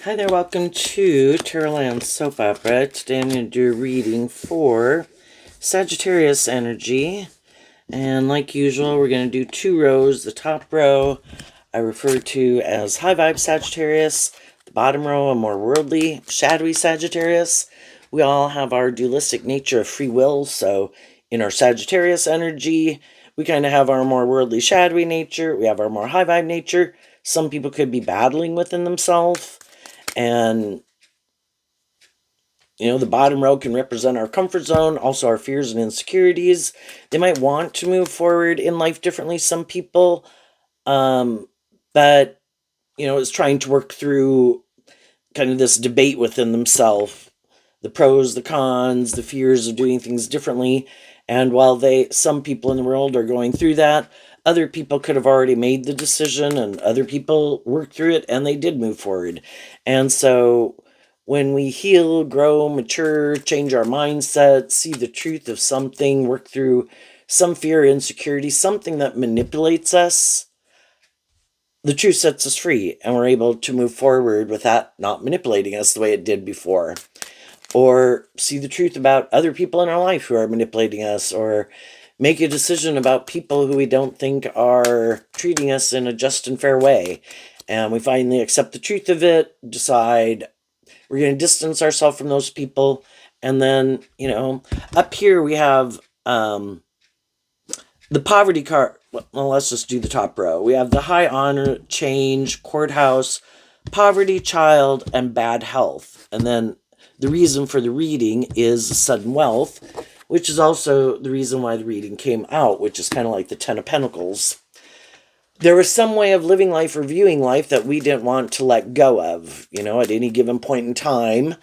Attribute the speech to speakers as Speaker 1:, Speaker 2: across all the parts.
Speaker 1: Hi there, welcome to Terraland Soap Opera. Today I'm going to do a reading for Sagittarius energy. And like usual, we're going to do 2 rows. The top row I refer to as high vibe Sagittarius. The bottom row, a more worldly, shadowy Sagittarius. We all have our dualistic nature of free will, so in our Sagittarius energy, we kind of have our more worldly, shadowy nature. We have our more high vibe nature. Some people could be battling within themselves. And, the bottom row can represent our comfort zone, also our fears and insecurities. They might want to move forward in life differently, some people, but, is trying to work through kind of this debate within themselves, the pros, the cons, the fears of doing things differently. And while some people in the world are going through that, other people could have already made the decision, and other people worked through it and they did move forward. And so when we heal, grow, mature, change our mindset, see the truth of something, work through some fear, insecurity, something that manipulates us, the truth sets us free and we're able to move forward with that not manipulating us the way it did before. Or see the truth about other people in our life who are manipulating us, or make a decision about people who we don't think are treating us in a just and fair way. And we finally accept the truth of it, decide we're going to distance ourselves from those people. And then, up here we have the poverty card. Well, let's just do the top row. We have the high honor, change, courthouse, poverty, child, and bad health. And then the reason for the reading is sudden wealth, which is also the reason why the reading came out, which is kind of like the Ten of Pentacles. There was some way of living life or viewing life that we didn't want to let go of, at any given point in time.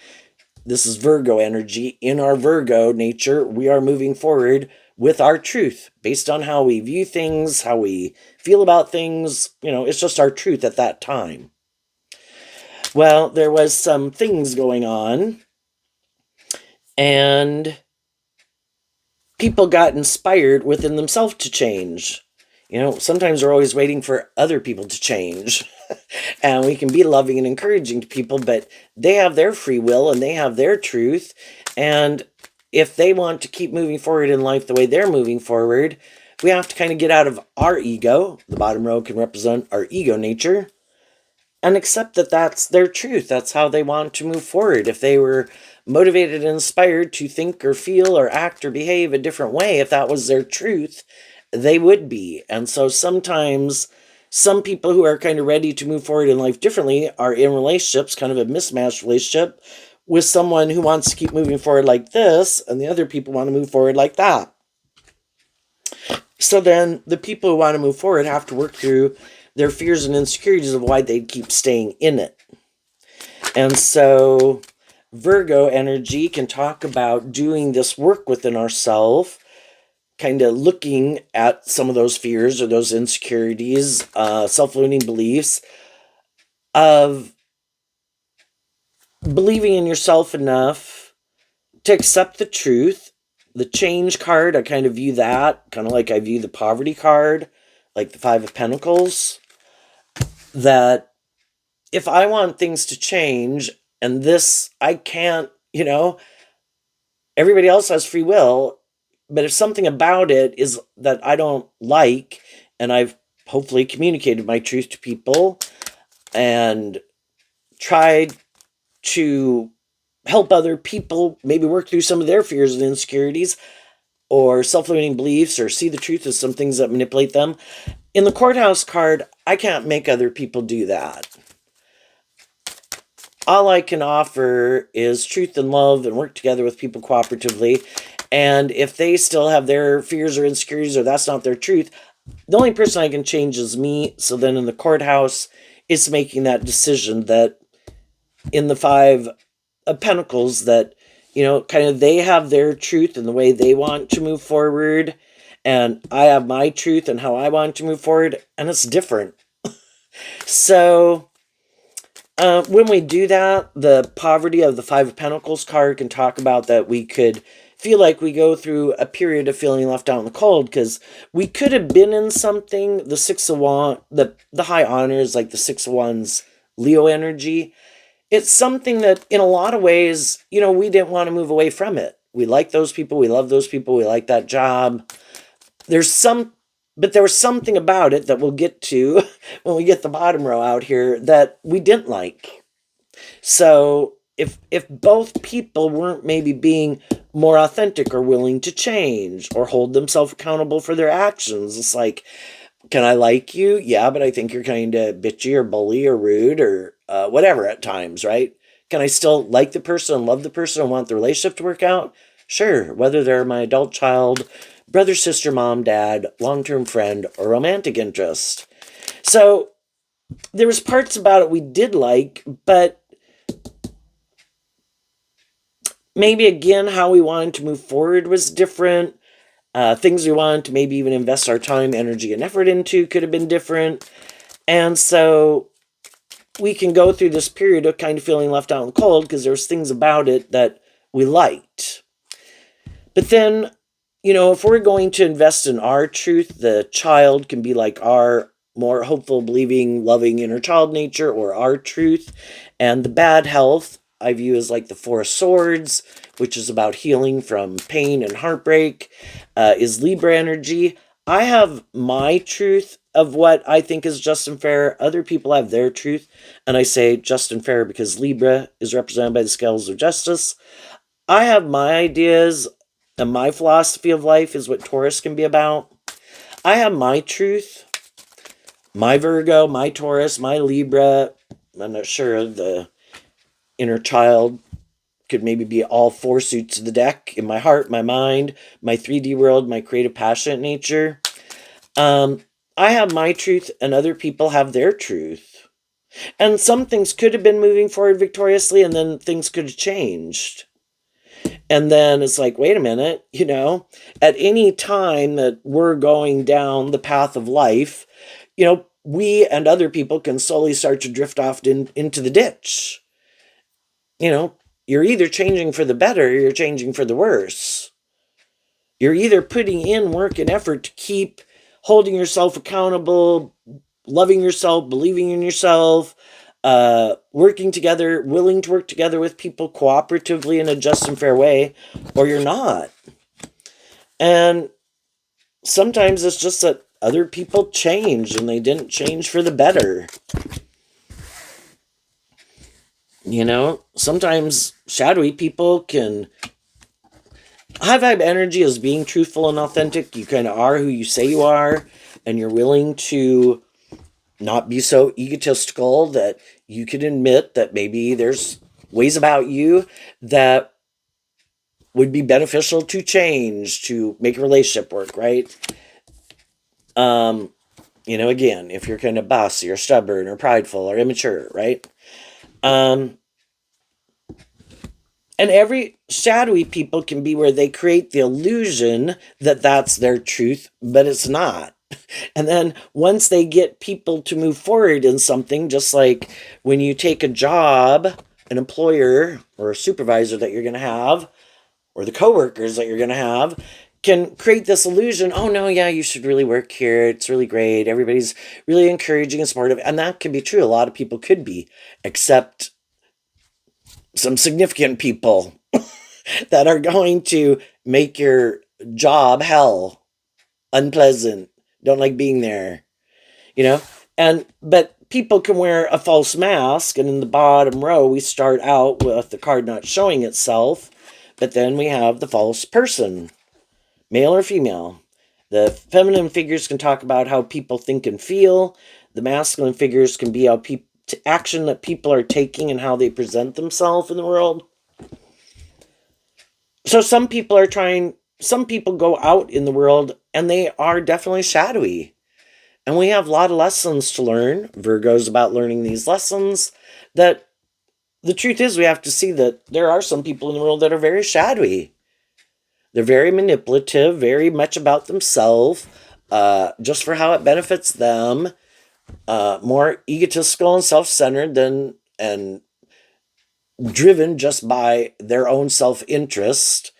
Speaker 1: This is Virgo energy. In our Virgo nature, we are moving forward with our truth based on how we view things, how we feel about things. It's just our truth at that time. Well, there was some things going on, and people got inspired within themselves to change. Sometimes we're always waiting for other people to change. And we can be loving and encouraging to people, but they have their free will and they have their truth. And if they want to keep moving forward in life the way they're moving forward, we have to kind of get out of our ego. The bottom row can represent our ego nature, and accept that that's their truth. That's how they want to move forward. If they were motivated and inspired to think or feel or act or behave a different way, if that was their truth, they would be. And so sometimes some people who are kind of ready to move forward in life differently are in relationships, kind of a mismatched relationship, with someone who wants to keep moving forward like this, and the other people want to move forward like that. So then the people who want to move forward have to work through their fears and insecurities of why they keep staying in it. And so Virgo energy can talk about doing this work within ourselves, kind of looking at some of those fears or those insecurities, self-limiting beliefs, of believing in yourself enough to accept the truth. The change card, I kind of view that kind of like I view the poverty card, like the Five of Pentacles, that if I want things to change and this, I can't, everybody else has free will, but if something about it is that I don't like, and I've hopefully communicated my truth to people and tried to help other people maybe work through some of their fears and insecurities or self-limiting beliefs, or see the truth of some things that manipulate them. In the courthouse card, I can't make other people do that. All I can offer is truth and love and work together with people cooperatively. And if they still have their fears or insecurities, or that's not their truth, the only person I can change is me. So then in the courthouse, it's making that decision that in the Five of Pentacles that, kind of they have their truth and the way they want to move forward. And I have my truth and how I want to move forward. And it's different. So when we do that, the poverty of the Five of Pentacles card can talk about that we could feel like we go through a period of feeling left out in the cold, because we could have been in something. The Six of Wands, the high honors, like the Six of Wands, Leo energy. it's something that in a lot of ways, we didn't want to move away from it. We like those people, we love those people, we like that job. But there was something about it that we'll get to when we get the bottom row out here that we didn't like. So if both people weren't maybe being more authentic or willing to change or hold themselves accountable for their actions, it's like, can I like you? Yeah, but I think you're kind of bitchy or bully or rude or whatever at times, right? Can I still like the person and love the person and want the relationship to work out? Sure, whether they're my adult child, brother, sister, mom, dad, long-term friend, or romantic interest. So there was parts about it we did like, but maybe again how we wanted to move forward was different. Things we wanted to maybe even invest our time, energy, and effort into could have been different. And so we can go through this period of kind of feeling left out in the cold because there's things about it that we liked. But then, if we're going to invest in our truth, the child can be like our more hopeful, believing, loving inner child nature or our truth. And the bad health I view as like the Four of Swords, which is about healing from pain and heartbreak, is Libra energy. I have my truth of what I think is just and fair. Other people have their truth. And I say just and fair because Libra is represented by the scales of justice. I have my ideas, and my philosophy of life is what Taurus can be about. I have my truth, my Virgo, my Taurus, my Libra. I'm not sure the inner child could maybe be all four suits of the deck in my heart, my mind, my 3D world, my creative, passionate nature. I have my truth, and other people have their truth. And some things could have been moving forward victoriously, and then things could have changed. And then it's like, wait a minute, at any time that we're going down the path of life, we and other people can slowly start to drift off into the ditch. You're either changing for the better or you're changing for the worse. You're either putting in work and effort to keep holding yourself accountable, loving yourself, believing in yourself, working together, willing to work together with people cooperatively in a just and fair way, or you're not. And sometimes it's just that other people change and they didn't change for the better. Sometimes shadowy people can. High vibe energy is being truthful and authentic. You kind of are who you say you are, and you're willing to not be so egotistical that you can admit that maybe there's ways about you that would be beneficial to change to make a relationship work, right? Again, if you're kind of bossy or stubborn or prideful or immature, right? And every shadowy people can be where they create the illusion that that's their truth, but it's not. And then once they get people to move forward in something, just like when you take a job, an employer or a supervisor that you're going to have, or the coworkers that you're going to have, can create this illusion, oh no, yeah, you should really work here. It's really great. Everybody's really encouraging and supportive. And that can be true. A lot of people could be, except some significant people that are going to make your job hell, unpleasant, don't like being there, but people can wear a false mask, and in the bottom row we start out with the card not showing itself, but then we have the false person, male or female. The feminine figures can talk about how people think and feel. The masculine figures can be how action that people are taking and how they present themselves in the world. So some people go out in the world and they are definitely shadowy. And we have a lot of lessons to learn. Virgo's about learning these lessons. That the truth is, we have to see that there are some people in the world that are very shadowy. They're very manipulative, very much about themselves, just for how it benefits them, more egotistical and self-centered and driven just by their own self-interest.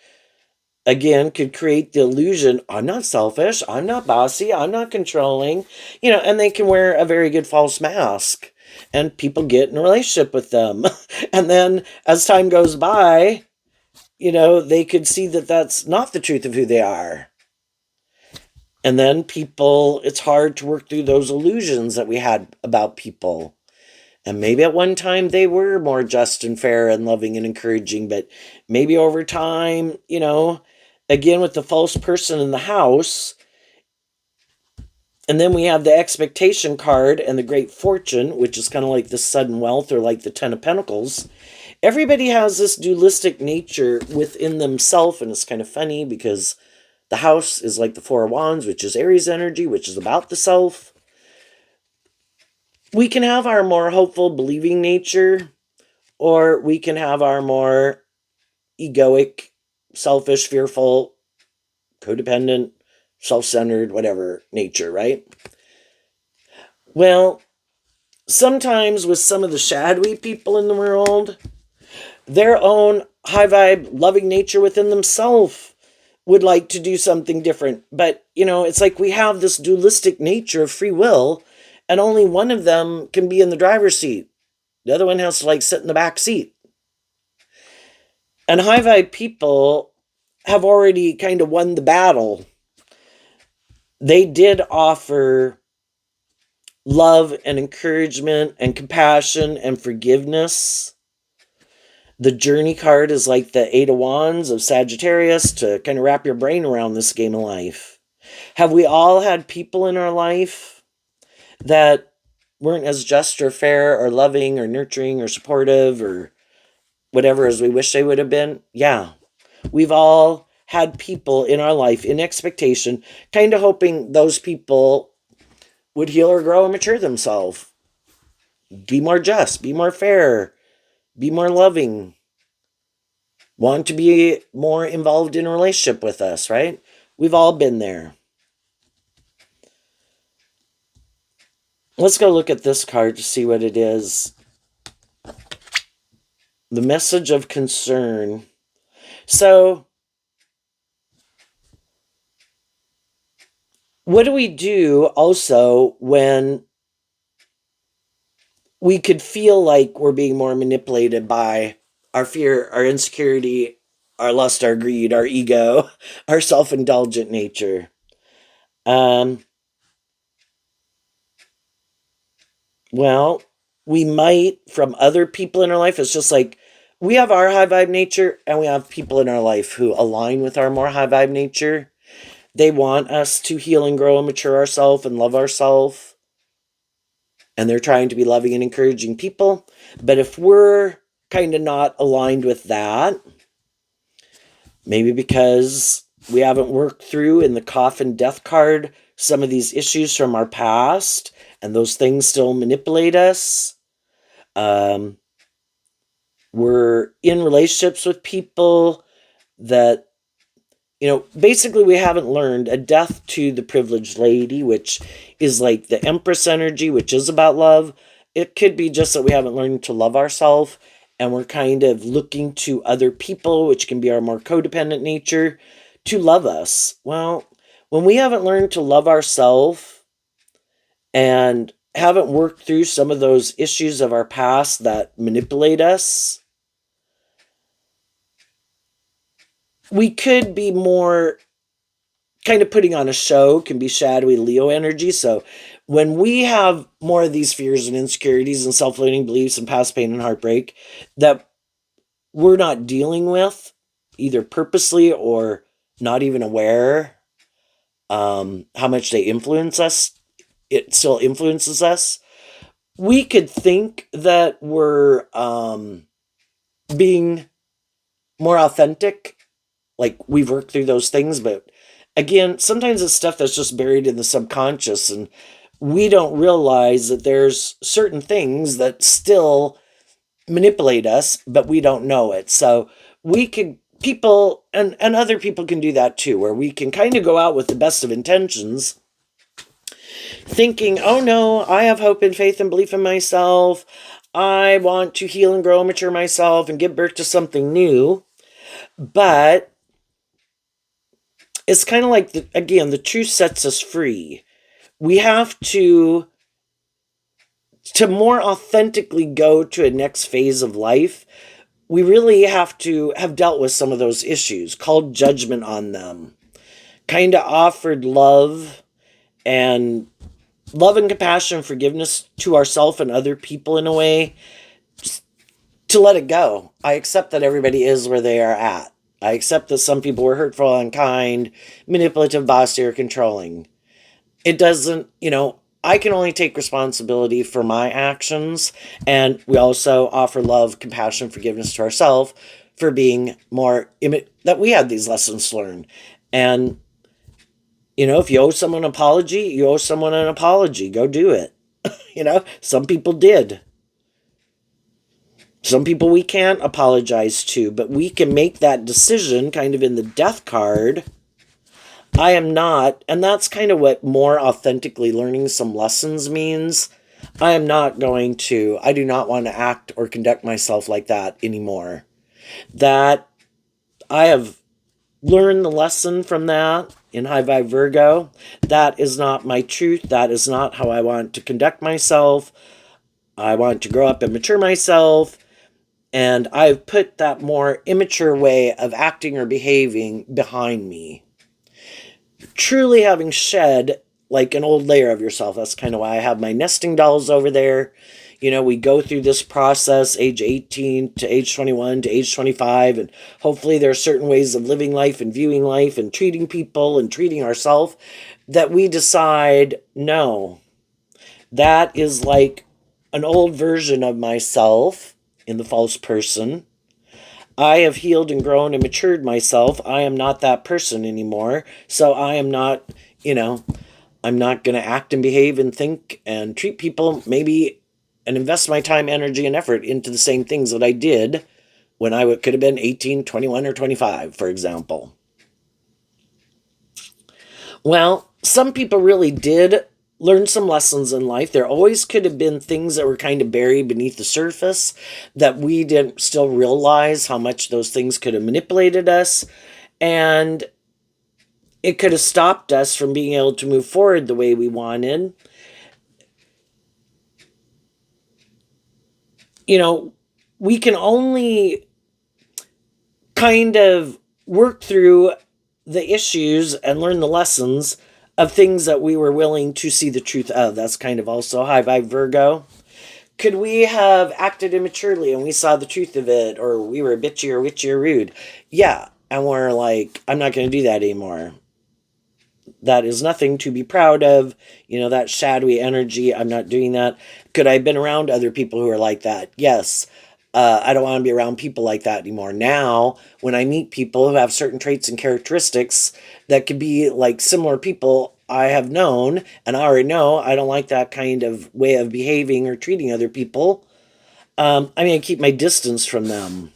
Speaker 1: Again, could create the illusion, I'm not selfish, I'm not bossy, I'm not controlling, and they can wear a very good false mask. and people get in a relationship with them. And then as time goes by, they could see that that's not the truth of who they are. And then it's hard to work through those illusions that we had about people. And maybe at one time they were more just and fair and loving and encouraging, but maybe over time, again with the false person in the house, and then we have the expectation card and the great fortune, which is kind of like the sudden wealth or like the 10 of Pentacles. Everybody has this dualistic nature within themselves, and it's kind of funny because the house is like the Four of Wands, which is Aries energy, which is about the self. We can have our more hopeful, believing nature, or we can have our more egoic, selfish, fearful, codependent, self-centered, whatever nature, right? Well, sometimes with some of the shadowy people in the world, their own high vibe, loving nature within themselves would like to do something different. But, it's like we have this dualistic nature of free will, and only one of them can be in the driver's seat. The other one has to sit in the back seat. And high vibe people have already kind of won the battle. They did offer love and encouragement and compassion and forgiveness. The journey card is like the Eight of Wands of Sagittarius to kind of wrap your brain around this game of life. Have we all had people in our life that weren't as just or fair or loving or nurturing or supportive or whatever as we wish they would have been? Yeah. We've all had people in our life in expectation, kind of hoping those people would heal or grow and mature themselves. Be more just, be more fair, be more loving, want to be more involved in a relationship with us, right? We've all been there. Let's go look at this card to see what it is. The message of concern. So, what do we do also when we could feel like we're being more manipulated by our fear, our insecurity, our lust, our greed, our ego, our self-indulgent nature? Well, we might from other people in our life. It's just like we have our high vibe nature and we have people in our life who align with our more high vibe nature. They want us to heal and grow and mature ourselves and love ourselves. And they're trying to be loving and encouraging people. But if we're kind of not aligned with that, maybe because we haven't worked through in the coffin death card some of these issues from our past, and those things still manipulate us. We're in relationships with people that, basically we haven't learned a death to the privileged lady, which is like the Empress energy, which is about love. It could be just that we haven't learned to love ourselves, and we're kind of looking to other people, which can be our more codependent nature, to love us. Well, when we haven't learned to love ourselves and haven't worked through some of those issues of our past that manipulate us, we could be more kind of putting on a show, can be shadowy Leo energy. So when we have more of these fears and insecurities and self-limiting beliefs and past pain and heartbreak that we're not dealing with, either purposely or not even aware how much they influence us, it still influences us. We could think that we're being more authentic, like we've worked through those things, but again, sometimes it's stuff that's just buried in the subconscious, and we don't realize that there's certain things that still manipulate us, but we don't know it. So people and other people can do that too, where we can kind of go out with the best of intentions, thinking, oh no, I have hope and faith and belief in myself. I want to heal and grow and mature myself and give birth to something new. But it's kind of like, again, the truth sets us free. We have to to more authentically go to a next phase of life, we really have to have dealt with some of those issues, called judgment on them, kind of offered and love and compassion and forgiveness to ourselves and other people in a way to let it go. I accept that everybody is where they are at. I accept that some people were hurtful, unkind, manipulative, bossy, or controlling. It doesn't, I can only take responsibility for my actions. And we also offer love, compassion, forgiveness to ourselves for being that we had these lessons to learn. And, if you owe someone an apology, you owe someone an apology. Go do it. Some people did. Some people we can't apologize to, but we can make that decision kind of in the death card. I am not, and that's kind of what more authentically learning some lessons means. I do not want to act or conduct myself like that anymore. That I have learned the lesson from that in High Vibe Virgo. That is not my truth. That is not how I want to conduct myself. I want to grow up and mature myself. And I've put that more immature way of acting or behaving behind me. Truly having shed like an old layer of yourself. That's kind of why I have my nesting dolls over there. We go through this process, age 18 to age 21 to age 25, and hopefully there are certain ways of living life and viewing life and treating people and treating ourselves that we decide, no, that is like an old version of myself in the false person. I have healed and grown and matured myself. I am not that person anymore. So I am not, I'm not going to act and behave and think and treat people maybe and invest my time, energy, and effort into the same things that I did when I could have been 18, 21, or 25, for example. Well, some people really did learn some lessons in life. There always could have been things that were kind of buried beneath the surface that we didn't still realize how much those things could have manipulated us. And it could have stopped us from being able to move forward the way we wanted. We can only kind of work through the issues and learn the lessons of things that we were willing to see the truth of. That's kind of also High Vibe Virgo. Could we have acted immaturely and we saw the truth of it, or we were bitchy or witchy or rude? Yeah, and we're like, I'm not going to do that anymore. That is nothing to be proud of. That shadowy energy, I'm not doing that. Could I have been around other people who are like that? Yes. I don't want to be around people like that anymore. Now, when I meet people who have certain traits and characteristics that could be like similar people I have known, and I already know I don't like that kind of way of behaving or treating other people, I keep my distance from them.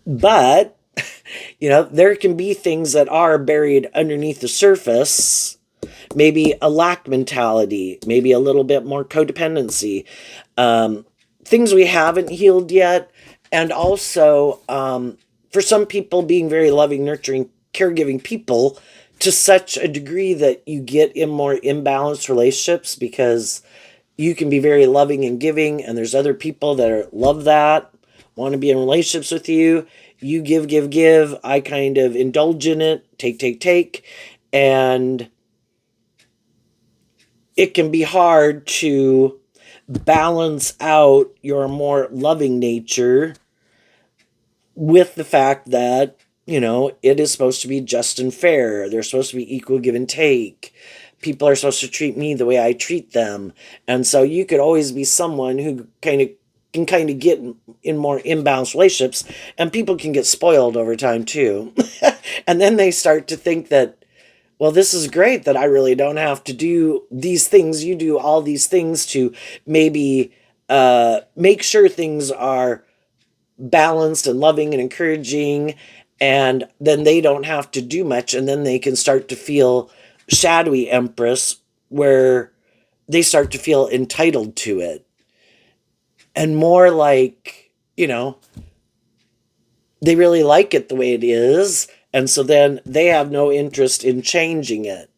Speaker 1: But, there can be things that are buried underneath the surface. Maybe a lack mentality, maybe a little bit more codependency, things we haven't healed yet. And also, for some people, being very loving, nurturing, caregiving people to such a degree that you get in more imbalanced relationships because you can be very loving and giving, and there's other people that love that, want to be in relationships with you. You give, give, give. I kind of indulge in it, take. And it can be hard to balance out your more loving nature with the fact that, it is supposed to be just and fair. There's supposed to be equal give and take. People are supposed to treat me the way I treat them. And so you could always be someone who can get in more imbalanced relationships, and people can get spoiled over time too. And then they start to think that, well, this is great that I really don't have to do these things. You do all these things to maybe make sure things are balanced and loving and encouraging, and then they don't have to do much, and then they can start to feel shadowy Empress, where they start to feel entitled to it. And more like, they really like it the way it is, and so then they have no interest in changing it.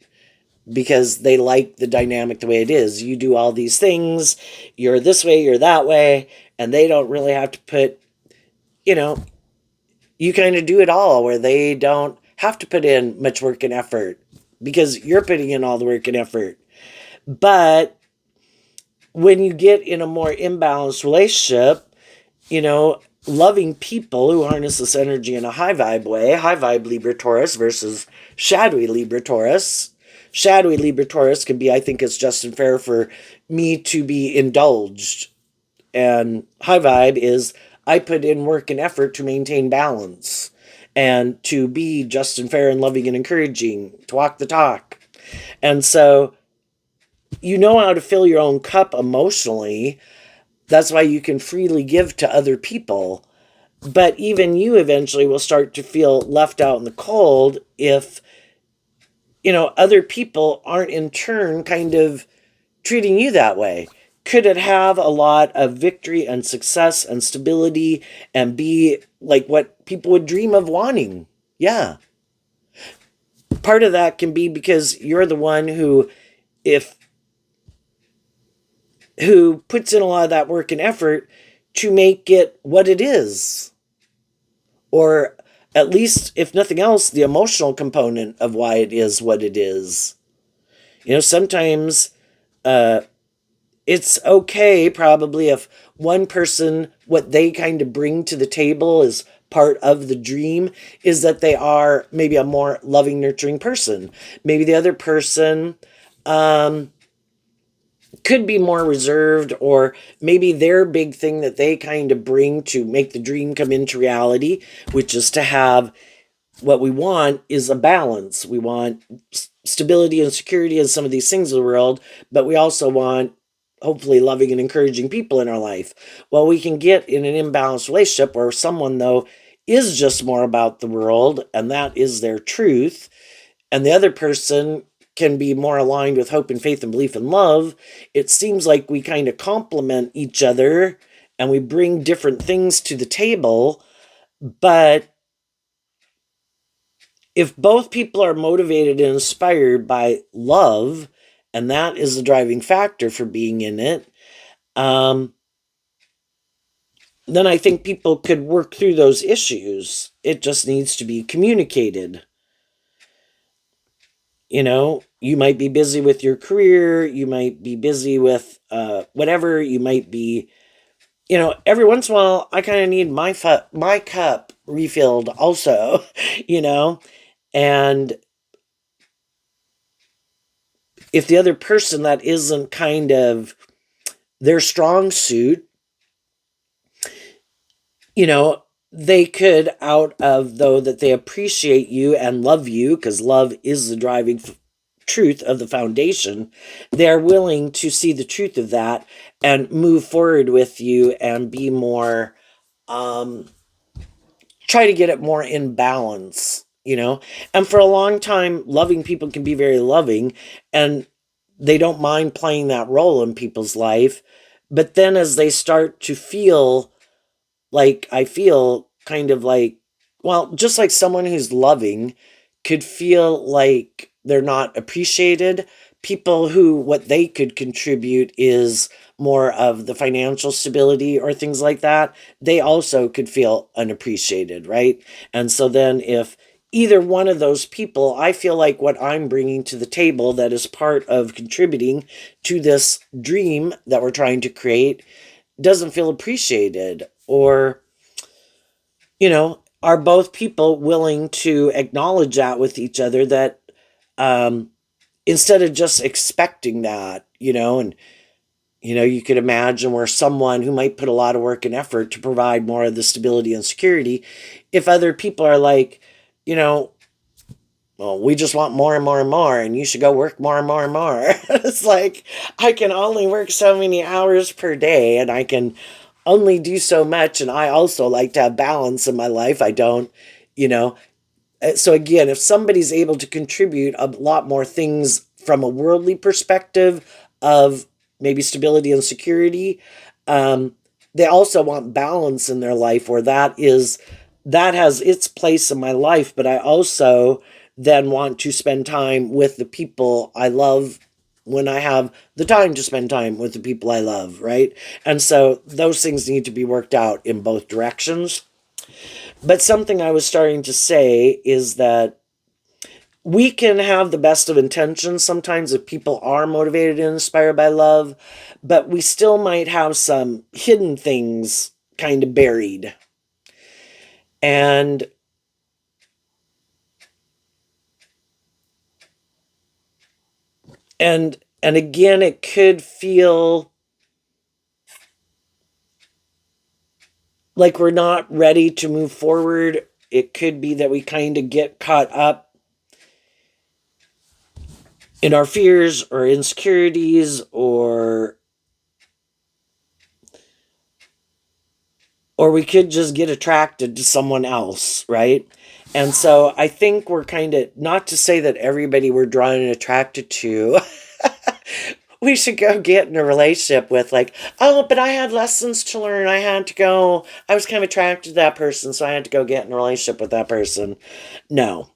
Speaker 1: because they like the dynamic the way it is. You do all these things, you're this way, you're that way, and they don't really have to put, you know, you kind of do it all where they don't have to put in much work and effort because you're putting in all the work and effort. But when you get in a more imbalanced relationship, loving people who harness this energy in a high vibe way, high vibe Libra Taurus versus shadowy Libra Taurus. Shadowy Libra Taurus can be, I think it's just and fair for me to be indulged. And high vibe is I put in work and effort to maintain balance and to be just and fair and loving and encouraging, to walk the talk. And so you know how to fill your own cup emotionally. That's why you can freely give to other people. But even you eventually will start to feel left out in the cold if, other people aren't in turn kind of treating you that way. Could it have a lot of victory and success and stability and be like what people would dream of wanting? Yeah. Part of that can be because you're the one if who puts in a lot of that work and effort to make it what it is. Or at least, if nothing else, the emotional component of why it is what it is. Sometimes it's okay probably if one person, what they kind of bring to the table is part of the dream, is that they are maybe a more loving, nurturing person. Maybe the other person could be more reserved, or maybe their big thing that they kind of bring to make the dream come into reality, which is to have what we want is a balance. We want stability and security in some of these things of the world, but we also want hopefully loving and encouraging people in our life. Well, we can get in an imbalanced relationship where someone, though, is just more about the world and that is their truth, and the other person can be more aligned with hope and faith and belief and love. It seems like we kind of complement each other and we bring different things to the table. But if both people are motivated and inspired by love, and that is the driving factor for being in it, then I think people could work through those issues. It just needs to be communicated. You might be busy with your career, you might be busy with whatever, you might be, every once in a while, I kind of need my cup refilled also, you know, and if the other person that isn't kind of their strong suit, they could, out of though that they appreciate you and love you, because love is the driving truth of the foundation, they're willing to see the truth of that and move forward with you and be more, try to get it more in balance. And for a long time, loving people can be very loving and they don't mind playing that role in people's life. But then as they start to feel like, I feel kind of like, well, just like someone who's loving could feel like they're not appreciated, people who what they could contribute is more of the financial stability or things like that, they also could feel unappreciated, right? And so then if either one of those people, I feel like what I'm bringing to the table that is part of contributing to this dream that we're trying to create doesn't feel appreciated, or are both people willing to acknowledge that with each other, that instead of just expecting that, and you could imagine where someone who might put a lot of work and effort to provide more of the stability and security, if other people are like, well, we just want more and more and more, and you should go work more and more and more. It's like, I can only work so many hours per day, and I can only do so much, and I also like to have balance in my life. I don't, you know. So again, if somebody's able to contribute a lot more things from a worldly perspective of maybe stability and security, they also want balance in their life, where that has its place in my life, but I also then want to spend time with the people I love when I have the time to spend time with the people I love, right? And so those things need to be worked out in both directions. But something I was starting to say is that we can have the best of intentions sometimes if people are motivated and inspired by love, but we still might have some hidden things kind of buried. And and again, it could feel like we're not ready to move forward. It could be that we kind of get caught up in our fears or insecurities, or we could just get attracted to someone else, right? And so I think we're kind of, not to say that everybody we're drawn and attracted to we should go get in a relationship with, like, oh, but I had lessons to learn. I was kind of attracted to that person, so I had to go get in a relationship with that person. No.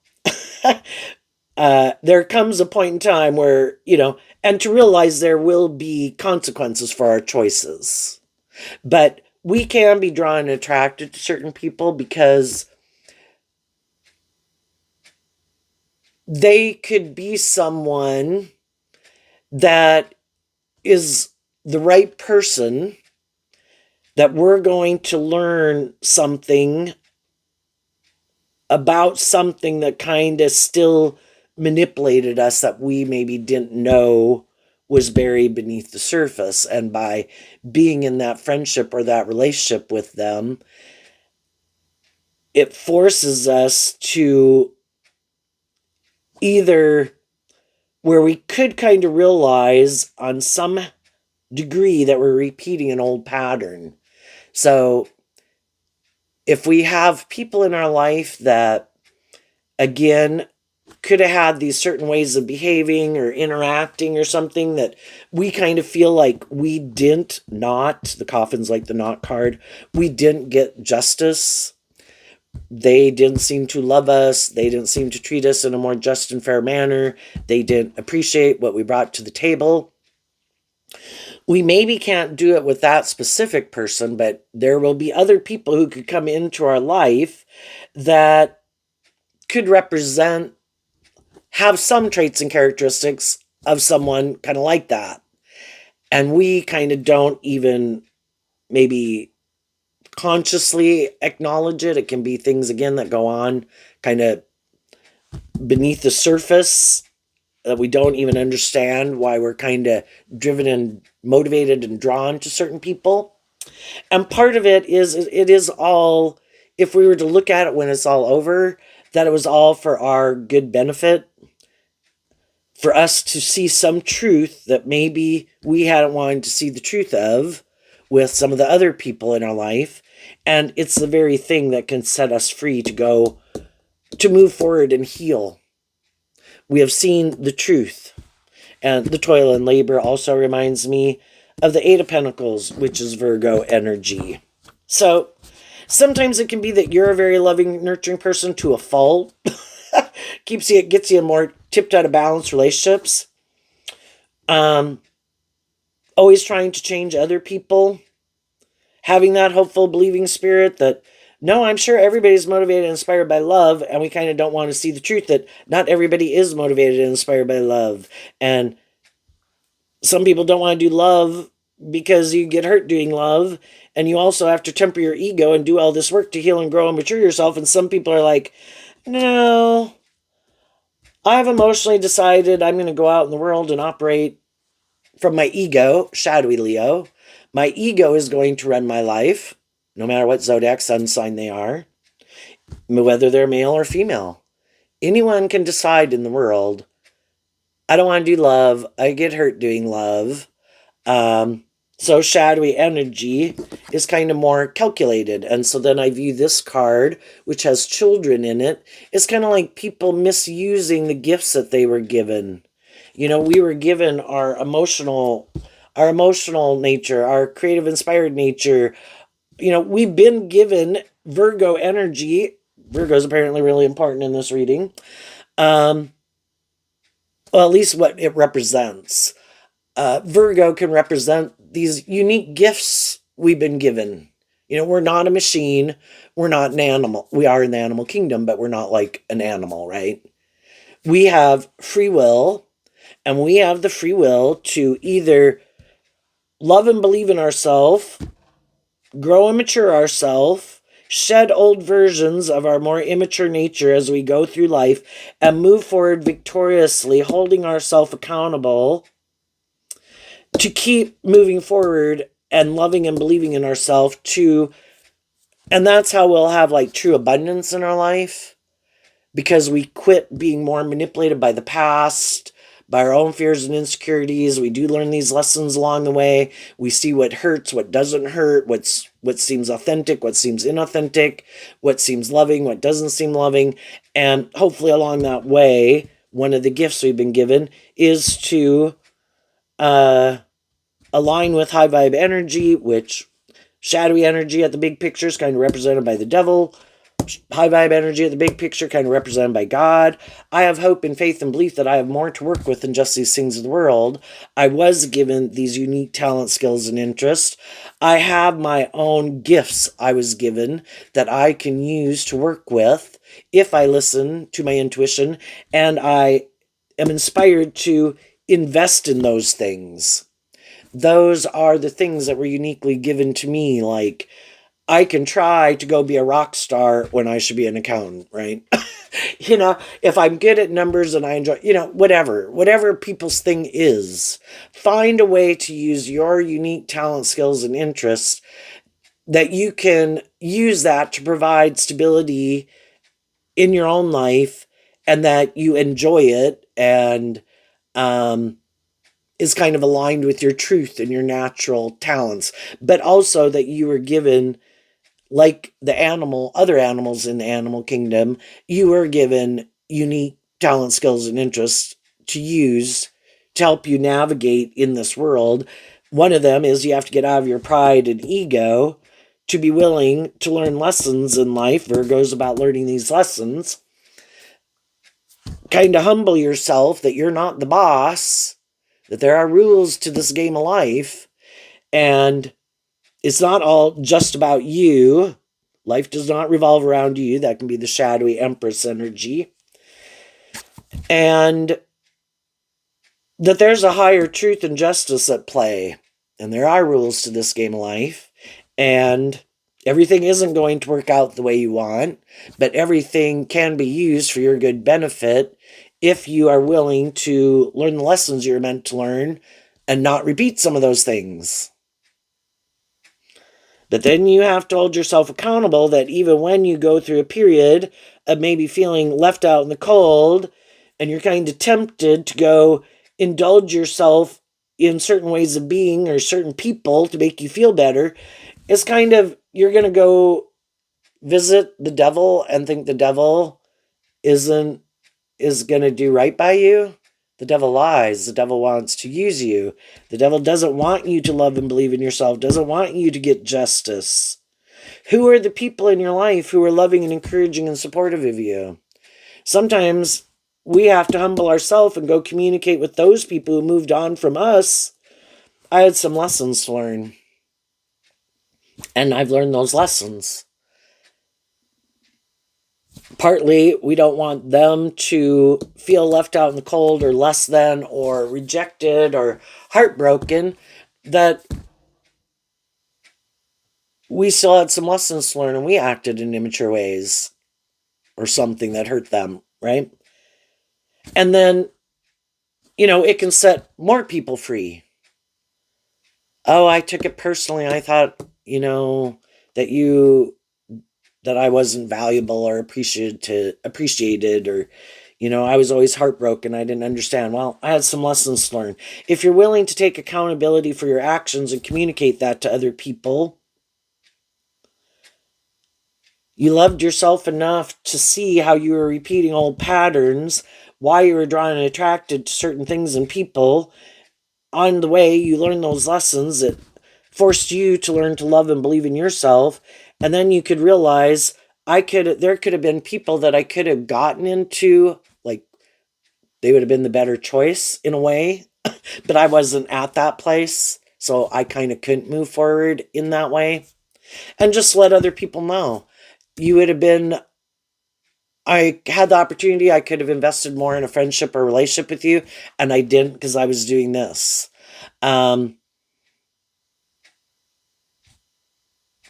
Speaker 1: There comes a point in time where, and to realize there will be consequences for our choices. But we can be drawn and attracted to certain people because they could be someone that is the right person, that we're going to learn something about something that kind of still manipulated us, that we maybe didn't know was buried beneath the surface. And by being in that friendship or that relationship with them, it forces us to either, where we could kind of realize on some degree that we're repeating an old pattern. So if we have people in our life that, again, could have had these certain ways of behaving or interacting or something that we kind of feel like we didn't, not, the coffin's like the not card, we didn't get justice. They didn't seem to love us. They didn't seem to treat us in a more just and fair manner. They didn't appreciate what we brought to the table. We maybe can't do it with that specific person, but there will be other people who could come into our life that could have some traits and characteristics of someone kind of like that. And we kind of don't even maybe consciously acknowledge it. It can be things, again, that go on kind of beneath the surface, that we don't even understand why we're kind of driven and motivated and drawn to certain people. And part of it is all, if we were to look at it when it's all over, that it was all for our good benefit, for us to see some truth that maybe we hadn't wanted to see the truth of with some of the other people in our life. And it's the very thing that can set us free to move forward and heal. We have seen the truth. And the toil and labor also reminds me of the Eight of Pentacles, which is Virgo energy. So sometimes it can be that you're a very loving, nurturing person to a fault. Gets you in more tipped out of balance relationships. Always trying to change other people. Having that hopeful, believing spirit that, no, I'm sure everybody's motivated and inspired by love, and we kind of don't want to see the truth that not everybody is motivated and inspired by love. And some people don't want to do love because you get hurt doing love, and you also have to temper your ego and do all this work to heal and grow and mature yourself. And some people are like, no, I've emotionally decided I'm going to go out in the world and operate from my ego, shadowy Leo. My ego is going to run my life, no matter what zodiac sun sign they are, whether they're male or female. Anyone can decide in the world, I don't want to do love. I get hurt doing love. So shadowy energy is kind of more calculated. And so then I view this card, which has children in it, is kind of like people misusing the gifts that they were given. We were given our emotional nature, our creative, inspired nature. We've been given Virgo energy. Virgo is apparently really important in this reading. Um, well, at least what it represents. Virgo can represent these unique gifts we've been given. You know, we're not a machine. We're not an animal. We are in the animal kingdom, but we're not like an animal, right? We have free will, and we have the free will to either love and believe in ourselves, grow and mature ourselves, shed old versions of our more immature nature as we go through life, and move forward victoriously, holding ourselves accountable to keep moving forward and loving and believing in ourselves to, and that's how we'll have like true abundance in our life, because we quit being more manipulated by the past, by our own fears and insecurities. We do learn these lessons along the way. We see what hurts, what doesn't hurt, what seems authentic, what seems inauthentic, what seems loving, what doesn't seem loving. And hopefully along that way, one of the gifts we've been given is to align with high vibe energy, which shadowy energy at the big picture is kind of represented by the devil. High vibe energy at the big picture kind of represented by God. I have hope and faith and belief that I have more to work with than just these things of the world. I was given these unique talent, skills, and interests. I have my own gifts I was given that I can use to work with if I listen to my intuition, and I am inspired to invest in those things. Those are the things that were uniquely given to me. Like, I can try to go be a rock star when I should be an accountant, right? You know, if I'm good at numbers and I enjoy, you know, whatever people's thing is, find a way to use your unique talent, skills, and interests that you can use that to provide stability in your own life, and that you enjoy it, and is kind of aligned with your truth and your natural talents, but also that you were given, like other animals in the animal kingdom, you were given unique talent, skills, and interests to use to help you navigate in this world. One of them is you have to get out of your pride and ego to be willing to learn lessons in life. Virgo's about learning these lessons. Kind of humble yourself that you're not the boss, that there are rules to this game of life, and it's not all just about you. Life does not revolve around you. That can be the shadowy Empress energy. And that there's a higher truth and justice at play. And there are rules to this game of life. And everything isn't going to work out the way you want, but everything can be used for your good benefit if you are willing to learn the lessons you're meant to learn and not repeat some of those things. But then you have to hold yourself accountable that even when you go through a period of maybe feeling left out in the cold, and you're kind of tempted to go indulge yourself in certain ways of being or certain people to make you feel better, it's kind of, you're going to go visit the devil and think the devil is going to do right by you. The devil lies. The devil wants to use you. The devil doesn't want you to love and believe in yourself, doesn't want you to get justice. Who are the people in your life who are loving and encouraging and supportive of you? Sometimes we have to humble ourselves and go communicate with those people who moved on from us. I had some lessons to learn, and I've learned those lessons. Partly, we don't want them to feel left out in the cold or less than or rejected or heartbroken, that we still had some lessons to learn and we acted in immature ways or something that hurt them, right? And then, you know, it can set more people free. Oh, I took it personally. I thought, you know, that I wasn't valuable or appreciated, or, you know, I was always heartbroken. I didn't understand. Well, I had some lessons to learn. If you're willing to take accountability for your actions and communicate that to other people, you loved yourself enough to see how you were repeating old patterns, why you were drawn and attracted to certain things and people. On the way, you learned those lessons that forced you to learn to love and believe in yourself. And then you could realize there could have been people that I could have gotten into, like they would have been the better choice in a way. But I wasn't at that place, so I kind of couldn't move forward in that way. And just let other people know. You would have been, I had the opportunity, I could have invested more in a friendship or relationship with you, and I didn't because I was doing this.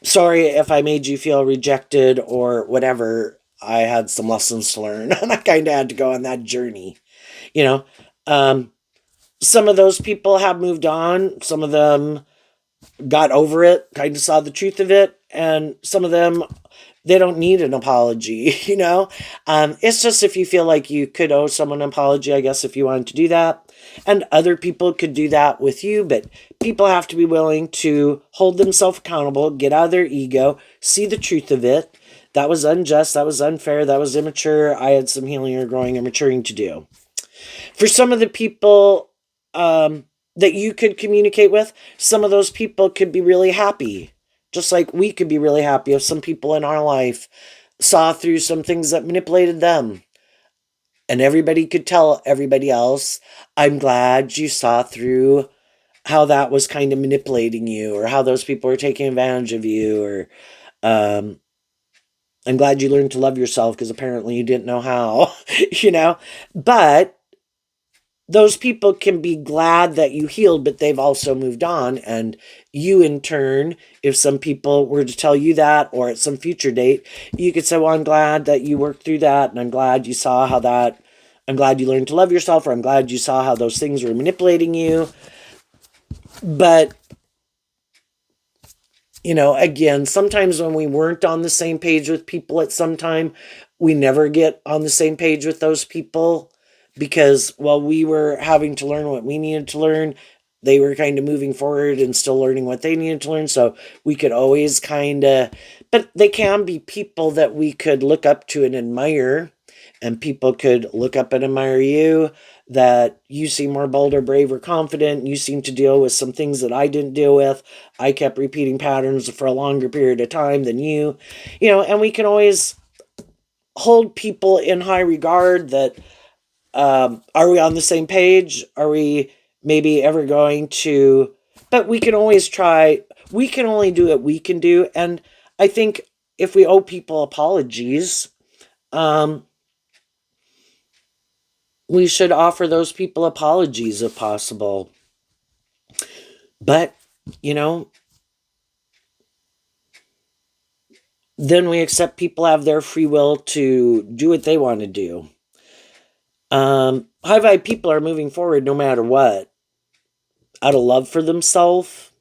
Speaker 1: Sorry if I made you feel rejected or whatever. I had some lessons to learn, and I kind of had to go on that journey. You know, um, some of those people have moved on. Some of them got over it, kind of saw the truth of it, and some of them, they don't need an apology. It's just if you feel like you could owe someone an apology, I guess, if you wanted to do that. And other people could do that with you, but people have to be willing to hold themselves accountable, get out of their ego, see the truth of it. That was unjust, that was unfair, that was immature. I had some healing or growing and maturing to do. For some of the people that you could communicate with, some of those people could be really happy. Just like we could be really happy if some people in our life saw through some things that manipulated them. And everybody could tell everybody else, I'm glad you saw through how that was kind of manipulating you, or how those people were taking advantage of you, or um, I'm glad you learned to love yourself because apparently you didn't know how, But those people can be glad that you healed, but they've also moved on. And you, in turn, if some people were to tell you that, or at some future date, you could say, well, I'm glad that you worked through that. And I'm glad you saw how that, I'm glad you learned to love yourself, or I'm glad you saw how those things were manipulating you. But, again, sometimes when we weren't on the same page with people at some time, we never get on the same page with those people. Because while we were having to learn what we needed to learn, they were kind of moving forward and still learning what they needed to learn. So we could always but they can be people that we could look up to and admire, and people could look up and admire you, that you seem more bold or brave or confident. You seem to deal with some things that I didn't deal with. I kept repeating patterns for a longer period of time than you, and we can always hold people in high regard. That are we on the same page? Are we maybe ever going to... But we can always try. We can only do what we can do. And I think if we owe people apologies, we should offer those people apologies if possible. But, then we accept people have their free will to do what they want to do. High vibe people are moving forward no matter what, out of love for themselves.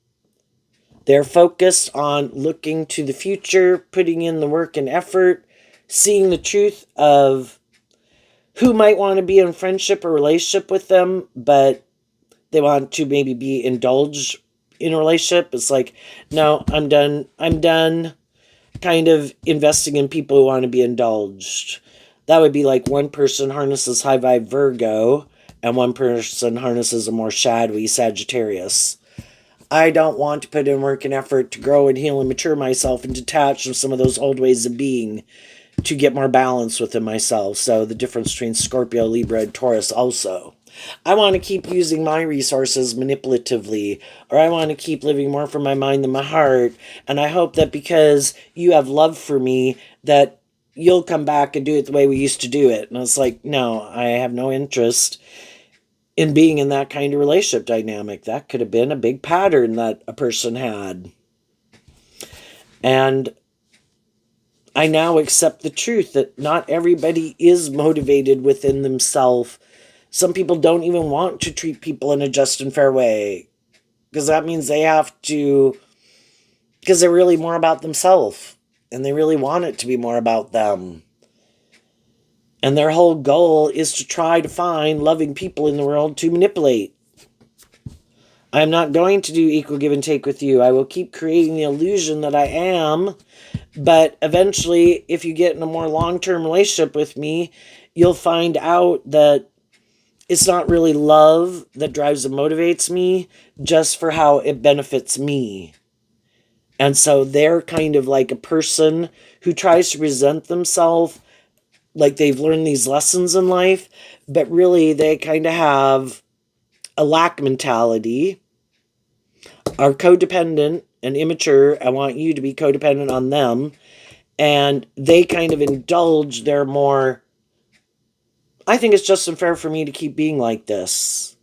Speaker 1: They're focused on looking to the future, putting in the work and effort, seeing the truth of who might want to be in friendship or relationship with them, but they want to maybe be indulged in a relationship. It's like, no, I'm done. I'm done kind of investing in people who want to be indulged. That would be like one person harnesses high vibe Virgo, and one person harnesses a more shadowy Sagittarius. I don't want to put in work and effort to grow and heal and mature myself and detach from some of those old ways of being to get more balance within myself. So the difference between Scorpio, Libra, and Taurus also. I want to keep using my resources manipulatively, or I want to keep living more from my mind than my heart. And I hope that because you have love for me, that you'll come back and do it the way we used to do it. And it's like, no, I have no interest in being in that kind of relationship dynamic. That could have been a big pattern that a person had. And I now accept the truth that not everybody is motivated within themselves. Some people don't even want to treat people in a just and fair way, because that means they have to, because they're really more about themselves, and they really want it to be more about them. And their whole goal is to try to find loving people in the world to manipulate. I'm not going to do equal give and take with you. I will keep creating the illusion that I am. But eventually, if you get in a more long-term relationship with me, you'll find out that it's not really love that drives and motivates me, just for how it benefits me. And so they're kind of like a person who tries to present themselves like they've learned these lessons in life, but really they kind of have a lack mentality, are codependent and immature. I want you to be codependent on them. And they kind of indulge their more, I think it's just unfair for me to keep being like this.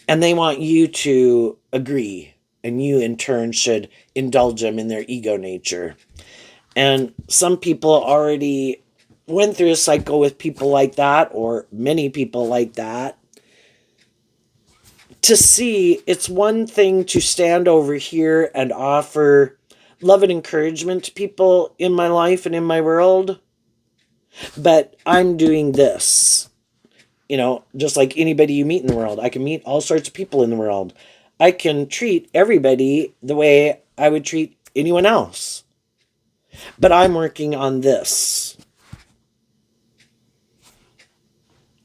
Speaker 1: And they want you to agree. And you, in turn, should indulge them in their ego nature. And some people already went through a cycle with people like that, or many people like that. To see, it's one thing to stand over here and offer love and encouragement to people in my life and in my world, but I'm doing this. Just like anybody you meet in the world, I can meet all sorts of people in the world. I can treat everybody the way I would treat anyone else. But I'm working on this.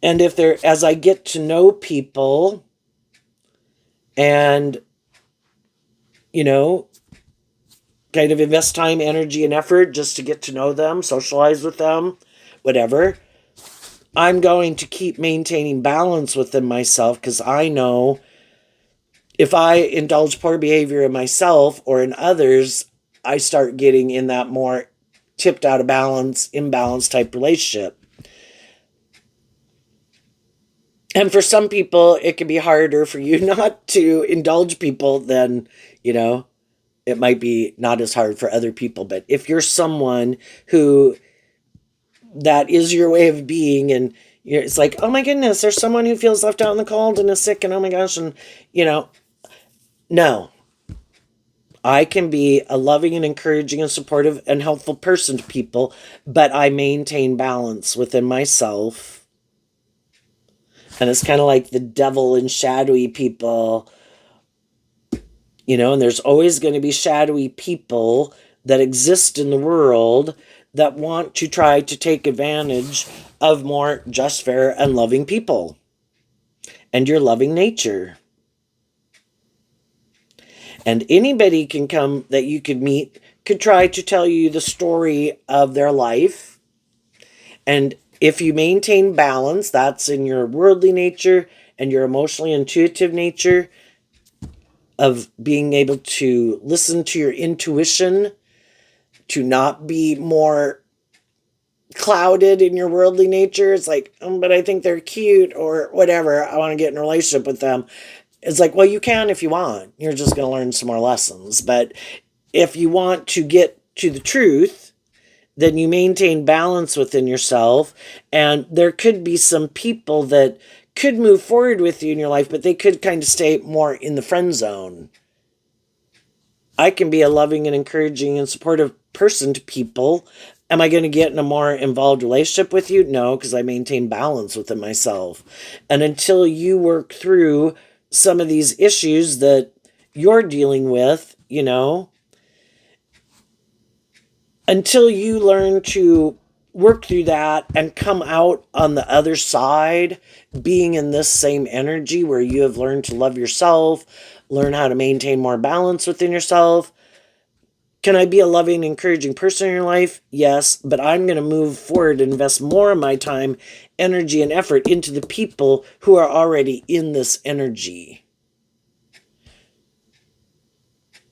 Speaker 1: And as I get to know people and, kind of invest time, energy, and effort just to get to know them, socialize with them, whatever, I'm going to keep maintaining balance within myself, because I know if I indulge poor behavior in myself or in others, I start getting in that more tipped out of balance, imbalance type relationship. And for some people, it can be harder for you not to indulge people than, it might be not as hard for other people. But if you're someone who that is your way of being, and it's like, oh my goodness, there's someone who feels left out in the cold and is sick, and oh my gosh, and no. I can be a loving and encouraging and supportive and helpful person to people, but I maintain balance within myself. And it's kind of like the devil and shadowy people, and there's always going to be shadowy people that exist in the world that want to try to take advantage of more just, fair, and loving people and your loving nature. And anybody can come that you could meet could try to tell you the story of their life. And if you maintain balance, that's in your worldly nature and your emotionally intuitive nature of being able to listen to your intuition, to not be more clouded in your worldly nature. It's like, but I think they're cute or whatever. I want to get in a relationship with them. It's like, well, you can if you want. You're just going to learn some more lessons. But if you want to get to the truth, then you maintain balance within yourself. And there could be some people that could move forward with you in your life, but they could kind of stay more in the friend zone. I can be a loving and encouraging and supportive person to people. Am I going to get in a more involved relationship with you? No, because I maintain balance within myself. And until you work through some of these issues that you're dealing with, until you learn to work through that and come out on the other side, being in this same energy where you have learned to love yourself, learn how to maintain more balance within yourself. Can I be a loving, encouraging person in your life? Yes, but I'm going to move forward and invest more of my time, energy, and effort into the people who are already in this energy.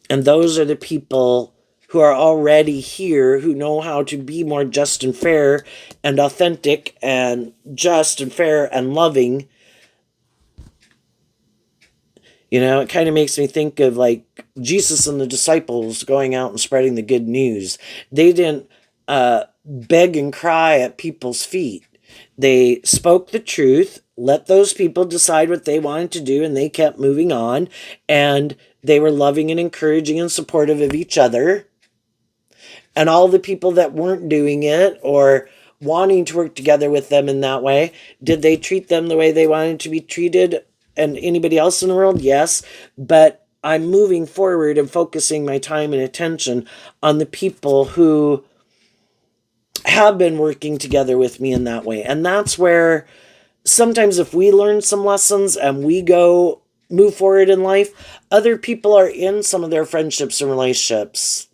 Speaker 1: And those are the people who are already here, who know how to be more just and fair and authentic and just and fair and loving. It kind of makes me think of like Jesus and the disciples going out and spreading the good news. They didn't beg and cry at people's feet. They spoke the truth, let those people decide what they wanted to do, and they kept moving on. And they were loving and encouraging and supportive of each other. And all the people that weren't doing it or wanting to work together with them in that way, did they treat them the way they wanted to be treated? And anybody else in the world? Yes. But I'm moving forward and focusing my time and attention on the people who have been working together with me in that way. And that's where sometimes if we learn some lessons and we move forward in life, other people are in some of their friendships and relationships.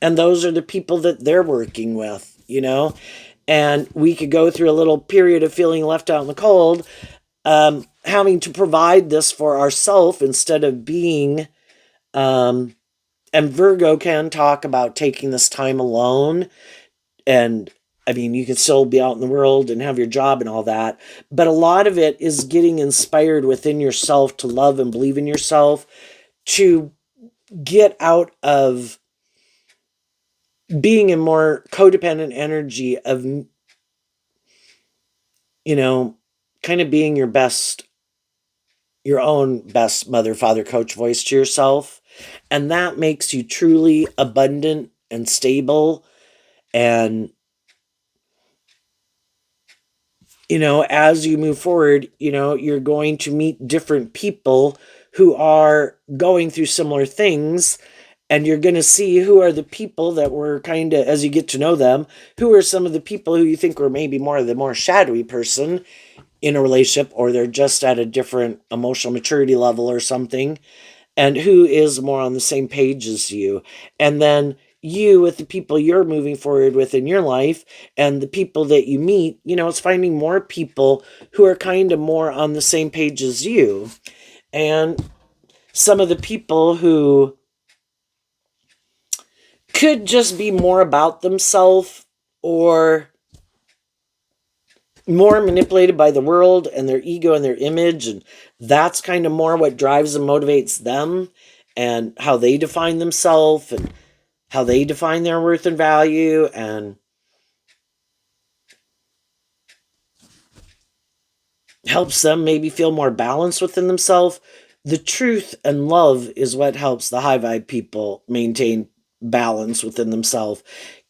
Speaker 1: And those are the people that they're working with, And we could go through a little period of feeling left out in the cold, having to provide this for ourselves instead of being, and Virgo can talk about taking this time alone. And I mean, you can still be out in the world and have your job and all that, but a lot of it is getting inspired within yourself to love and believe in yourself, to get out of being in more codependent energy of, kind of being your own best mother, father, coach voice to yourself. And that makes you truly abundant and stable. And, as you move forward, you're going to meet different people who are going through similar things. And you're going to see who are the people that were kind of, as you get to know them, who are some of the people who you think were maybe the more shadowy person in a relationship, or they're just at a different emotional maturity level or something, and who is more on the same page as you. And then you, with the people you're moving forward with in your life, and the people that you meet, it's finding more people who are kind of more on the same page as you. And some of the people who could just be more about themselves, or more manipulated by the world and their ego and their image, and that's kind of more what drives and motivates them, and how they define themselves and how they define their worth and value, and helps them maybe feel more balanced within themselves. The truth and love is what helps the high vibe people maintain balance within themselves.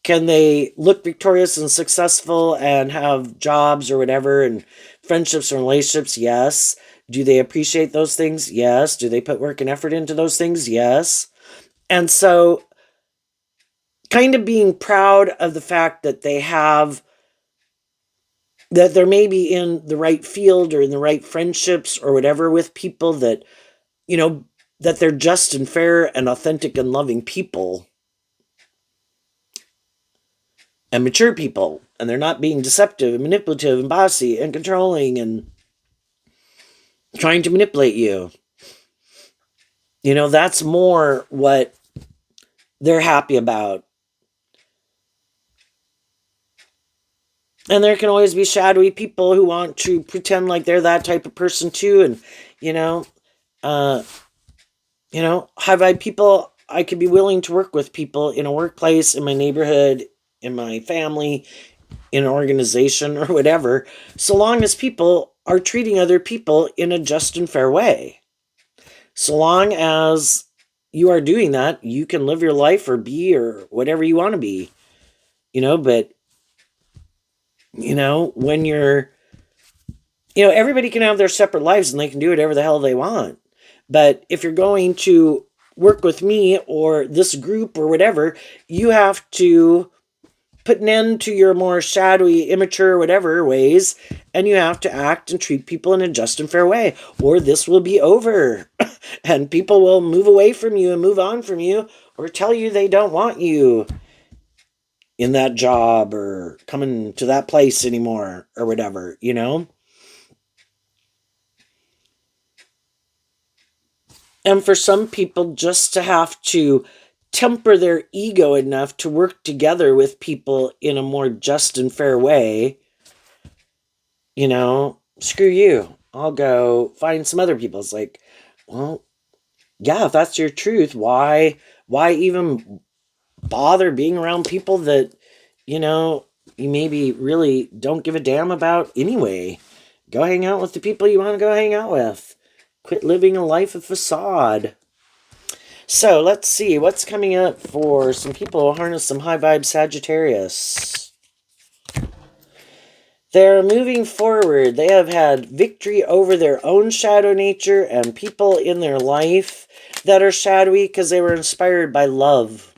Speaker 1: Can they look victorious and successful and have jobs or whatever, and friendships and relationships? Yes. Do they appreciate those things? Yes. Do they put work and effort into those things? Yes. And so, kind of being proud of the fact that they're maybe in the right field or in the right friendships or whatever with people that, that they're just and fair and authentic and loving people and mature people, and they're not being deceptive and manipulative and bossy and controlling and trying to manipulate you. That's more what they're happy about. And there can always be shadowy people who want to pretend like they're that type of person too. And, uh, high vibe people, I could be willing to work with people in a workplace, in my neighborhood, in my family, in an organization or whatever, so long as people are treating other people in a just and fair way. So long as you are doing that, you can live your life or be or whatever you want to be, but, when you're, everybody can have their separate lives and they can do whatever the hell they want. But if you're going to work with me or this group or whatever, you have to put an end to your more shadowy, immature, whatever ways, and you have to act and treat people in a just and fair way, or this will be over. And people will move away from you and move on from you, or tell you they don't want you in that job or coming to that place anymore or whatever, And for some people, just to have to temper their ego enough to work together with people in a more just and fair way, screw you. I'll go find some other people. It's like, well, yeah, if that's your truth, why even bother being around people that, you maybe really don't give a damn about anyway? Go hang out with the people you want to go hang out with. Quit living a life of facade. So let's see what's coming up for some people who harness some high vibe Sagittarius. They're moving forward. They have had victory over their own shadow nature and people in their life that are shadowy because they were inspired by love.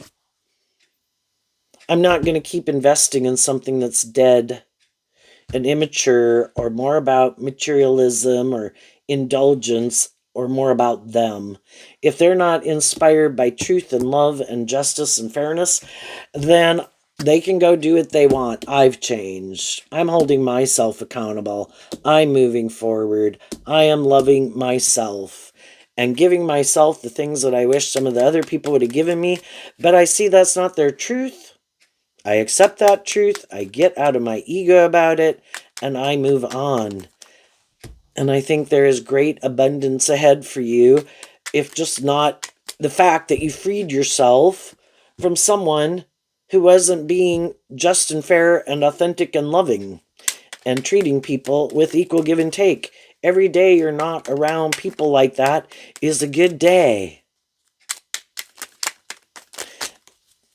Speaker 1: I'm not going to keep investing in something that's dead and immature, or more about materialism or indulgence, or more about them. If they're not inspired by truth and love and justice and fairness, then They can go do what they want. I've changed. I'm holding myself accountable. I'm moving forward. I am loving myself and giving myself the things that I wish some of the other people would have given me. But I see that's not their truth. I accept that truth. I get out of my ego about it and I move on. And I think there is great abundance ahead for you, if just not the fact that you freed yourself from someone who wasn't being just and fair and authentic and loving and treating people with equal give and take. Every day you're not around people like that is a good day.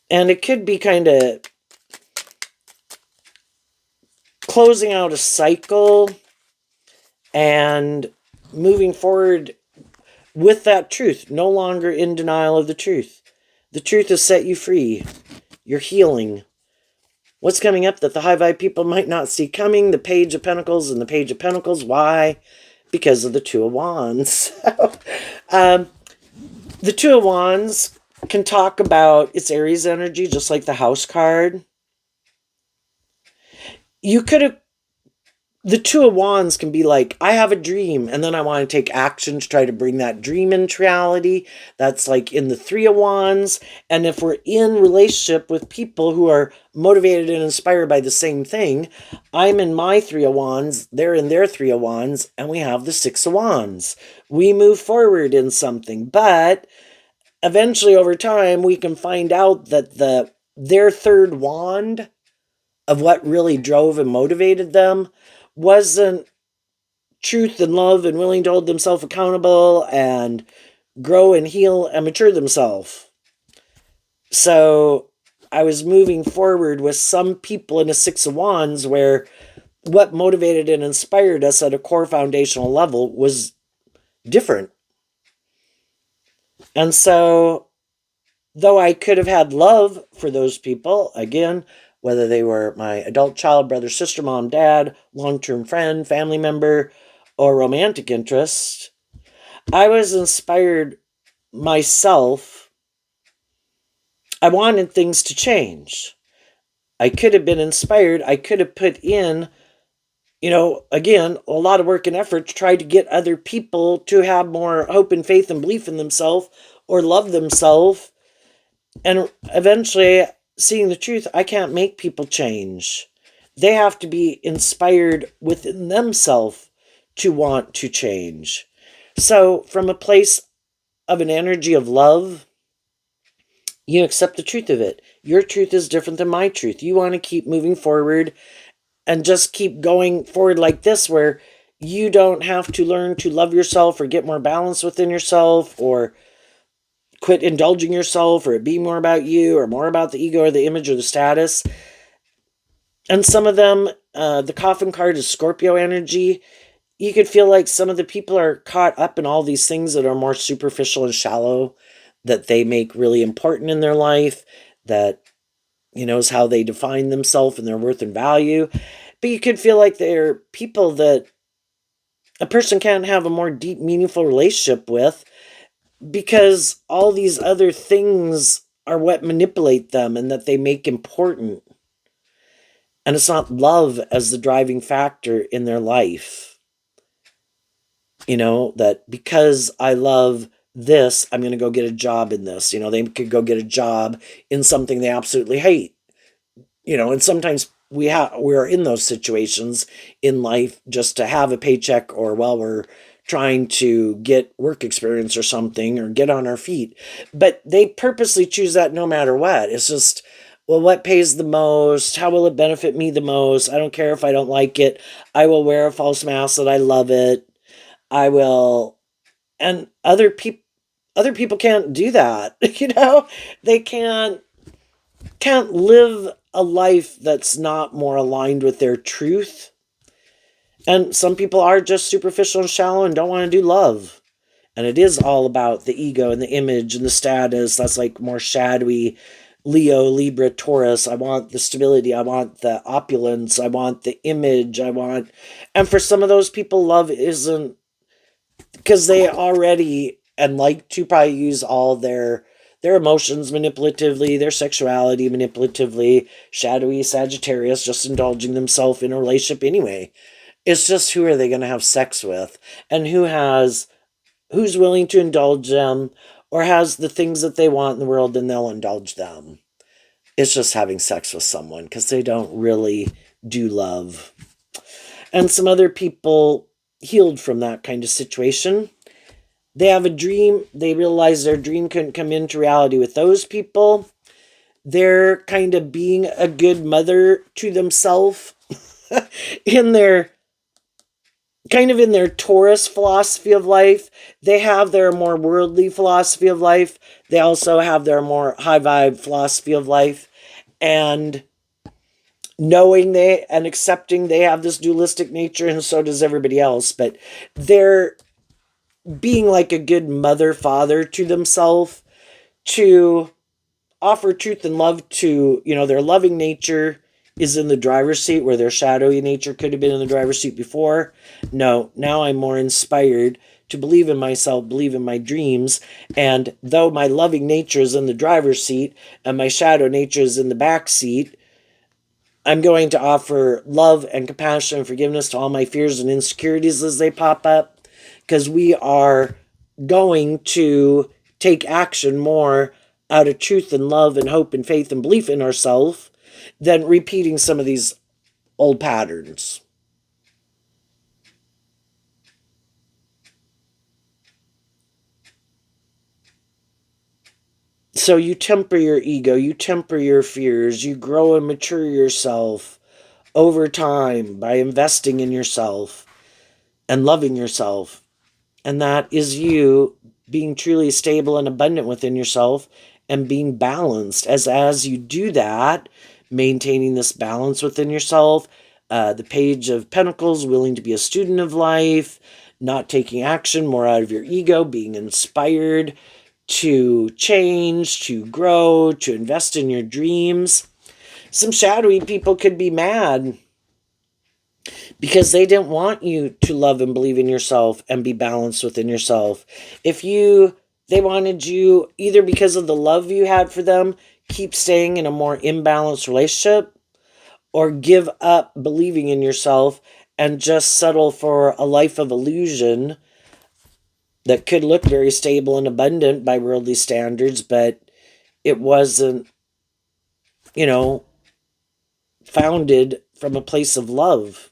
Speaker 1: And it could be kind of closing out a cycle and moving forward with that truth, no longer in denial of the truth. The truth has set you free. You're healing. What's coming up that the high vibe people might not see coming? The Page of Pentacles and the Page of Pentacles. Why? Because of the Two of Wands. The Two of Wands can talk about its Aries energy, just like the House card. You could have, the Two of Wands can be like, I have a dream, and then I want to take action to try to bring that dream into reality. That's like in the Three of Wands. And if we're in relationship with people who are motivated and inspired by the same thing, I'm in my Three of Wands, they're in their Three of Wands, and we have the Six of Wands. We move forward in something, but eventually over time, we can find out that their third wand of what really drove and motivated them wasn't truth and love and willing to hold themselves accountable and grow and heal and mature themselves. So I was moving forward with some people in a Six of Wands where what motivated and inspired us at a core foundational level was different. And so, though I could have had love for those people, again, whether they were my adult child, brother, sister, mom, dad, long-term friend, family member, or romantic interest, I was inspired myself. I wanted things to change. I could have been inspired. I could have put in, again, a lot of work and effort to try to get other people to have more hope and faith and belief in themselves or love themselves. And eventually, seeing the truth, I can't make people change. They have to be inspired within themselves to want to change. So, from a place of an energy of love, you accept the truth of it. Your truth is different than my truth. You want to keep moving forward and just keep going forward like this, where you don't have to learn to love yourself or get more balance within yourself or quit indulging yourself or it be more about you or more about the ego or the image or the status. And some of them, the coffin card is Scorpio energy. You could feel like some of the people are caught up in all these things that are more superficial and shallow, that they make really important in their life, that, is how they define themselves and their worth and value. But you could feel like they're people that a person can't have a more deep, meaningful relationship with, because all these other things are what manipulate them and that they make important. And it's not love as the driving factor in their life. That because I love this, I'm going to go get a job in this. They could go get a job in something they absolutely hate. And sometimes we are in those situations in life just to have a paycheck, or while we're trying to get work experience or something, or get on our feet. But they purposely choose that no matter what. It's just, well, what pays the most? How will it benefit me the most? I don't care if I don't like it. I will wear a false mask that I love it. I will. And other people can't do that. They can't live a life that's not more aligned with their truth. And some people are just superficial and shallow and don't want to do love. And it is all about the ego and the image and the status. That's like more shadowy Leo, Libra, Taurus. I want the stability. I want the opulence. I want the image. And for some of those people, love isn't, because they already and like to probably use all their their emotions manipulatively, their sexuality manipulatively, shadowy Sagittarius just indulging themselves in a relationship anyway. It's just who are they going to have sex with, and who's willing to indulge them or has the things that they want in the world, and they'll indulge them. It's just having sex with someone because they don't really do love. And some other people healed from that kind of situation. They have a dream. They realize their dream couldn't come into reality with those people. They're kind of being a good mother to themselves in their in their Taurus philosophy of life. They have their more worldly philosophy of life. They also have their more high vibe philosophy of life. And knowing they and accepting they have this dualistic nature, and so does everybody else, but they're being like a good mother, father to themselves, to offer truth and love to, their loving nature is in the driver's seat where their shadowy nature could have been in the driver's seat before. No, now I'm more inspired to believe in myself, believe in my dreams. And though my loving nature is in the driver's seat and my shadow nature is in the back seat, I'm going to offer love and compassion and forgiveness to all my fears and insecurities as they pop up, because we are going to take action more out of truth and love and hope and faith and belief in ourselves than repeating some of these old patterns. So you temper your ego, you temper your fears, you grow and mature yourself over time by investing in yourself and loving yourself. And that is you being truly stable and abundant within yourself and being balanced. As you do that, maintaining this balance within yourself, the Page of Pentacles, willing to be a student of life, not taking action, more out of your ego, being inspired to change, to grow, to invest in your dreams. Some shadowy people could be mad because they didn't want you to love and believe in yourself and be balanced within yourself. They wanted you, either because of the love you had for them, keep staying in a more imbalanced relationship, or give up believing in yourself and just settle for a life of illusion that could look very stable and abundant by worldly standards, but it wasn't, founded from a place of love.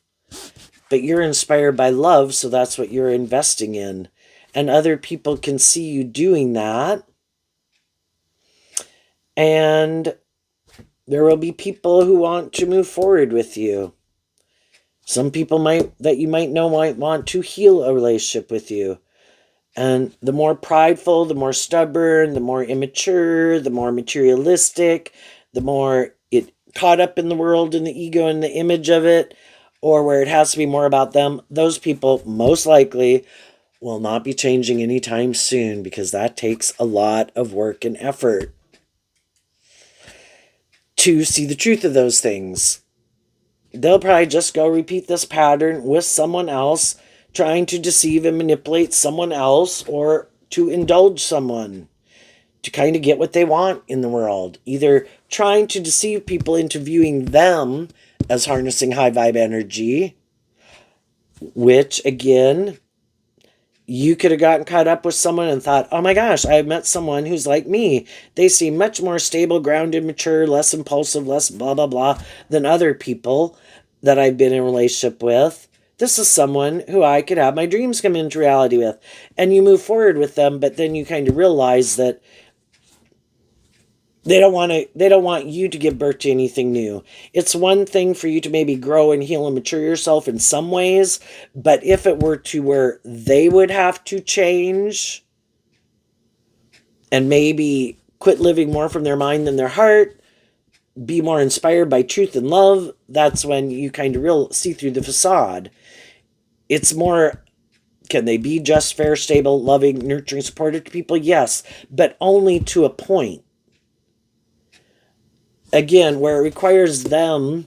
Speaker 1: But you're inspired by love, so that's what you're investing in. And other people can see you doing that. And there will be people who want to move forward with you. Some people might want to heal a relationship with you. And the more prideful, the more stubborn, the more immature, the more materialistic, the more it caught up in the world and the ego and the image of it, or where it has to be more about them, those people most likely will not be changing anytime soon, because that takes a lot of work and effort to see the truth of those things. They'll probably just go repeat this pattern with someone else, trying to deceive and manipulate someone else, or to indulge someone to kind of get what they want in the world. Either trying to deceive people into viewing them as harnessing high vibe energy, which again, you could have gotten caught up with someone and thought, oh my gosh, I met someone who's like me. They seem much more stable, grounded, mature, less impulsive, less blah, blah, blah than other people that I've been in a relationship with. This is someone who I could have my dreams come into reality with. And you move forward with them, but then you kind of realize that they don't want you to give birth to anything new. It's one thing for you to maybe grow and heal and mature yourself in some ways, but if it were to where they would have to change and maybe quit living more from their mind than their heart, be more inspired by truth and love, that's when you kind of see through the facade. It's more, can they be just, fair, stable, loving, nurturing, supportive to people? Yes, but only to a point. Again, where it requires them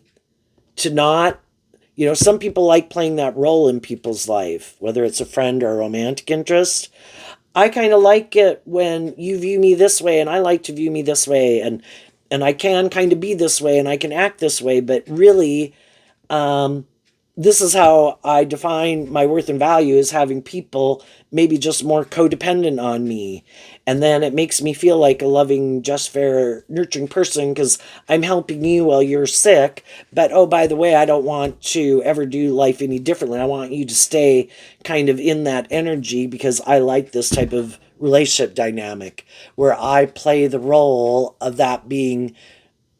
Speaker 1: to not, some people like playing that role in people's life, whether it's a friend or a romantic interest. I kind of like it when you view me this way and I like to view me this way, and I can kind of be this way and I can act this way, but really, um, this is how I define my worth and value, is having people maybe just more codependent on me. And then it makes me feel like a loving, just, fair, nurturing person because I'm helping you while you're sick. But oh, by the way, I don't want to ever do life any differently. I want you to stay kind of in that energy because I like this type of relationship dynamic where I play the role of that being.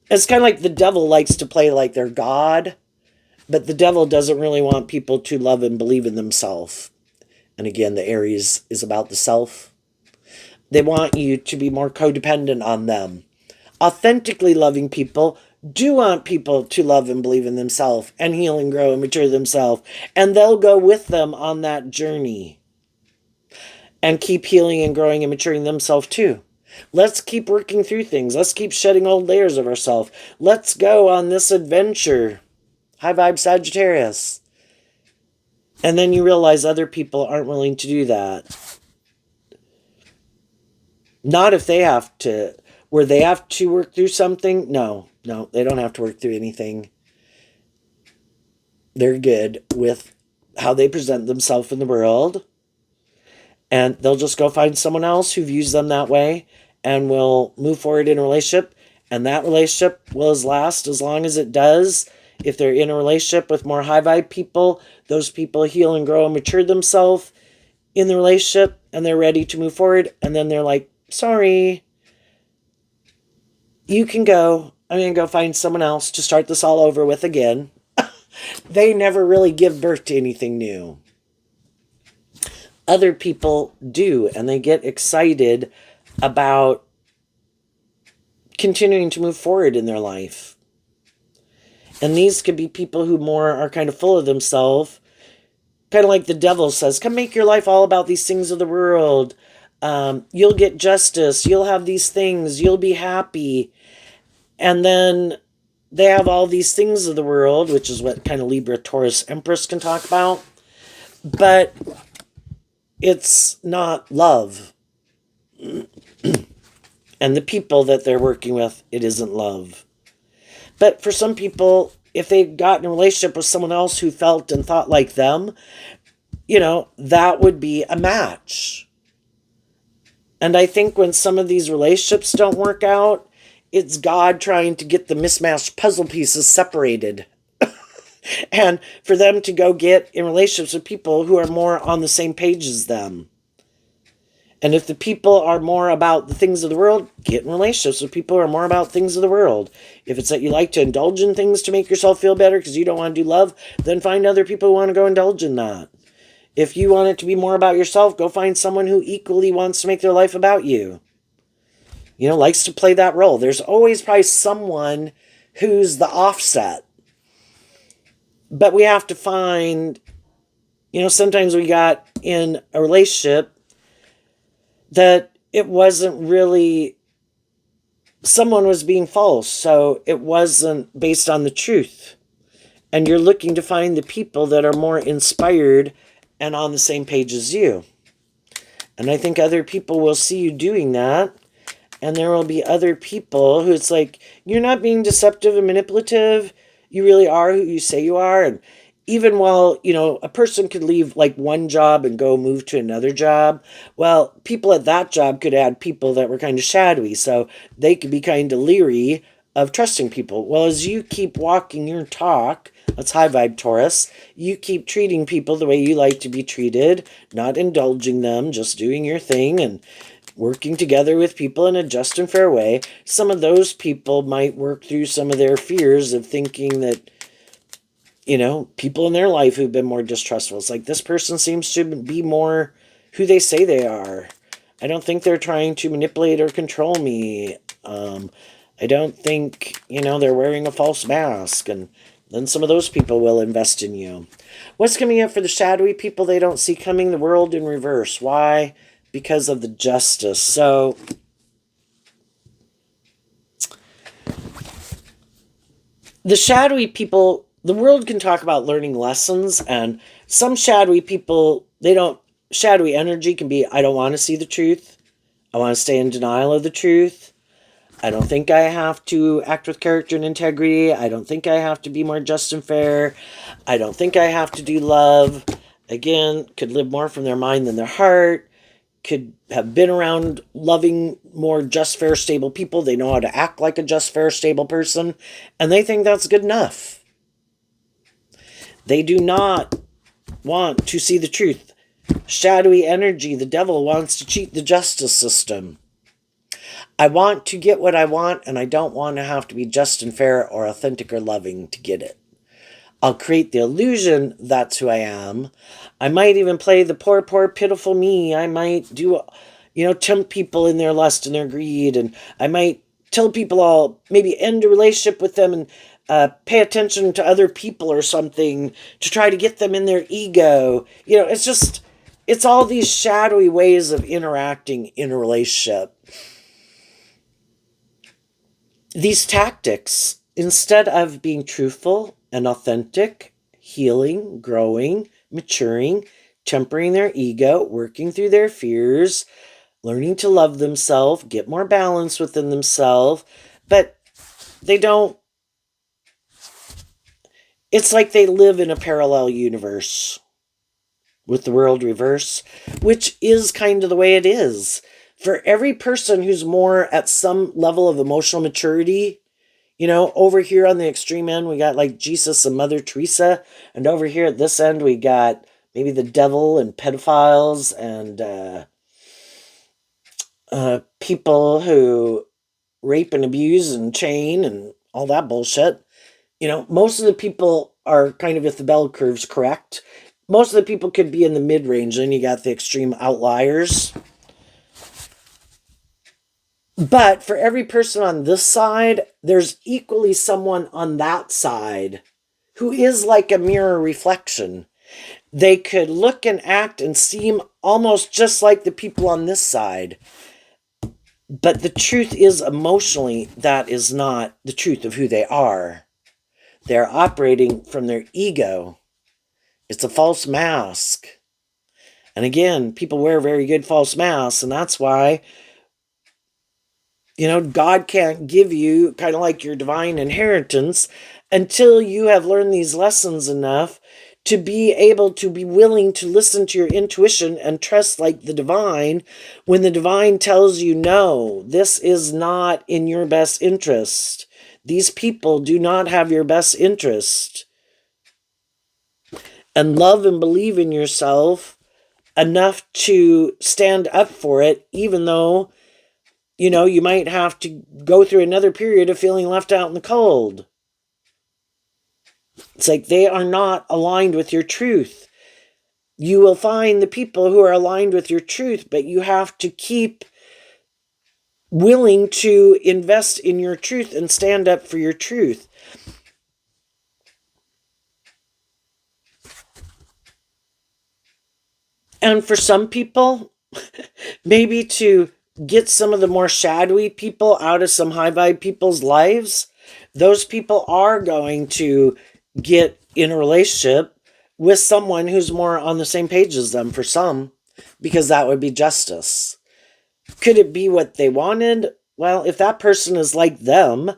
Speaker 1: It's kind of like the devil likes to play like they're God, but the devil doesn't really want people to love and believe in themselves. And again, the Aries is about the self. They want you to be more codependent on them. Authentically loving people do want people to love and believe in themselves and heal and grow and mature themselves. And they'll go with them on that journey and keep healing and growing and maturing themselves too. Let's keep working through things. Let's keep shedding old layers of ourselves. Let's go on this adventure. High vibe Sagittarius. And then you realize other people aren't willing to do that. Not if they have to, where they have to work through something. No, they don't have to work through anything. They're good with how they present themselves in the world. And they'll just go find someone else who views them that way and will move forward in a relationship. And that relationship will last as long as it does. If they're in a relationship with more high vibe people, those people heal and grow and mature themselves in the relationship and they're ready to move forward. And then they're like, sorry, you can go. I'm going to go find someone else to start this all over with again. They never really give birth to anything new. Other people do, and they get excited about continuing to move forward in their life. And these could be people who more are kind of full of themselves, kind of like the devil says, come make your life all about these things of the world. You'll get justice. You'll have these things. You'll be happy. And then they have all these things of the world, which is what kind of Libra, Taurus, Empress can talk about. But it's not love. And the people that they're working with, it isn't love. But for some people, if they got in a relationship with someone else who felt and thought like them, that would be a match. And I think when some of these relationships don't work out, it's God trying to get the mismatched puzzle pieces separated. And for them to go get in relationships with people who are more on the same page as them. And if the people are more about the things of the world, get in relationships with people who are more about things of the world. If it's that you like to indulge in things to make yourself feel better because you don't want to do love, then find other people who want to go indulge in that. If you want it to be more about yourself, go find someone who equally wants to make their life about you. Likes to play that role. There's always probably someone who's the offset. But we have to find, sometimes we got in a relationship that it wasn't really, someone was being false, so it wasn't based on the truth. And you're looking to find the people that are more inspired and on the same page as you. And I think other people will see you doing that. And there will be other people who it's like, you're not being deceptive and manipulative. You really are who you say you are. And even while, a person could leave like one job and go move to another job, well, people at that job could add people that were kind of shadowy. So they could be kind of leery of trusting people. Well, as you keep walking your talk, that's high vibe Taurus, you keep treating people the way you like to be treated, not indulging them, just doing your thing and working together with people in a just and fair way. Some of those people might work through some of their fears of thinking that, people in their life who've been more distrustful. It's like, this person seems to be more who they say they are. I don't think they're trying to manipulate or control me. I don't think, they're wearing a false mask. And then some of those people will invest in you. What's coming up for the shadowy people they don't see coming? The world in reverse. Why? Because of the justice. So the shadowy people, the world can talk about learning lessons, and some shadowy people, they don't shadowy energy can be, I don't want to see the truth. I want to stay in denial of the truth. I don't think I have to act with character and integrity. I don't think I have to be more just and fair. I don't think I have to do love. Again, could live more from their mind than their heart. Could have been around loving, more just, fair, stable people. They know how to act like a just, fair, stable person. And they think that's good enough. They do not want to see the truth. Shadowy energy, the devil wants to cheat the justice system. I want to get what I want, and I don't want to have to be just and fair or authentic or loving to get it. I'll create the illusion that's who I am. I might even play the poor, poor, pitiful me. I might do, tempt people in their lust and their greed. And I might tell people I'll maybe end a relationship with them and pay attention to other people or something to try to get them in their ego. It's all these shadowy ways of interacting in a relationship. These tactics, instead of being truthful and authentic, healing, growing, maturing, tempering their ego, working through their fears, learning to love themselves, get more balance within themselves, but they don't. It's like they live in a parallel universe with the world reverse, which is kind of the way it is. For every person who's more at some level of emotional maturity, over here on the extreme end, we got like Jesus and Mother Teresa. And over here at this end, we got maybe the devil and pedophiles and people who rape and abuse and chain and all that bullshit. Most of the people are kind of, if the bell curve's correct, most of the people could be in the mid-range. Then you got the extreme outliers. But for every person on this side, there's equally someone on that side who is like a mirror reflection. They could look and act and seem almost just like the people on this side. But the truth is, emotionally, that is not the truth of who they are. They're operating from their ego. It's a false mask. And again, people wear very good false masks, and that's why God can't give you kind of like your divine inheritance until you have learned these lessons enough to be able to be willing to listen to your intuition and trust like the divine when the divine tells you, no, this is not in your best interest. These people do not have your best interest. And love and believe in yourself enough to stand up for it, even though you might have to go through another period of feeling left out in the cold. It's like they are not aligned with your truth. You will find the people who are aligned with your truth, but you have to keep willing to invest in your truth and stand up for your truth. And for some people, maybe to get some of the more shadowy people out of some high vibe people's lives, those people are going to get in a relationship with someone who's more on the same page as them for some, because that would be justice. Could it be what they wanted? Well, if that person is like them,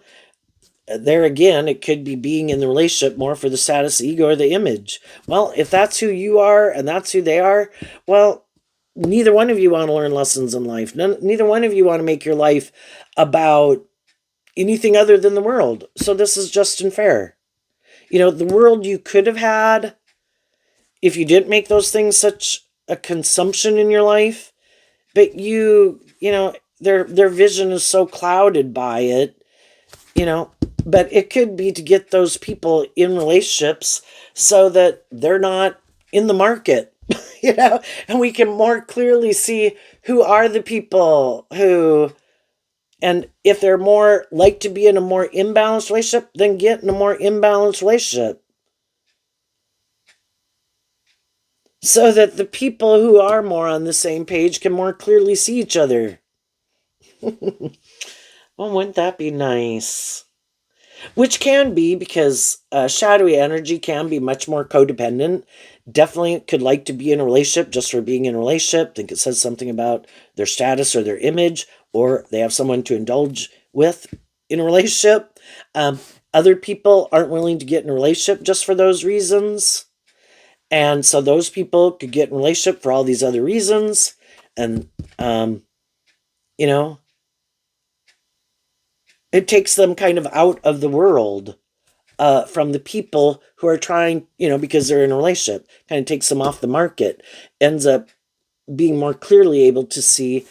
Speaker 1: there again, it could be being in the relationship more for the status, ego, or the image. Well, if that's who you are and that's who they are, well, neither one of you want to learn lessons in life. Neither one of you want to make your life about anything other than the world. So this is just and fair. The world you could have had if you didn't make those things such a consumption in your life, but their vision is so clouded by it, but it could be to get those people in relationships so that they're not in the market, and we can more clearly see who are the people who, and if they're more like to be in a more imbalanced relationship, then get in a more imbalanced relationship. So that the people who are more on the same page can more clearly see each other. Well, wouldn't that be nice? Which can be, because shadowy energy can be much more codependent, definitely could like to be in a relationship just for being in a relationship, think it says something about their status or their image, or they have someone to indulge with in a relationship. Um, Other people aren't willing to get in a relationship just for those reasons. And so those people could get in a relationship for all these other reasons. And, you know, it takes them kind of out of the world, from the people who are trying, because they're in a relationship, kind of takes them off the market, ends up being more clearly able to see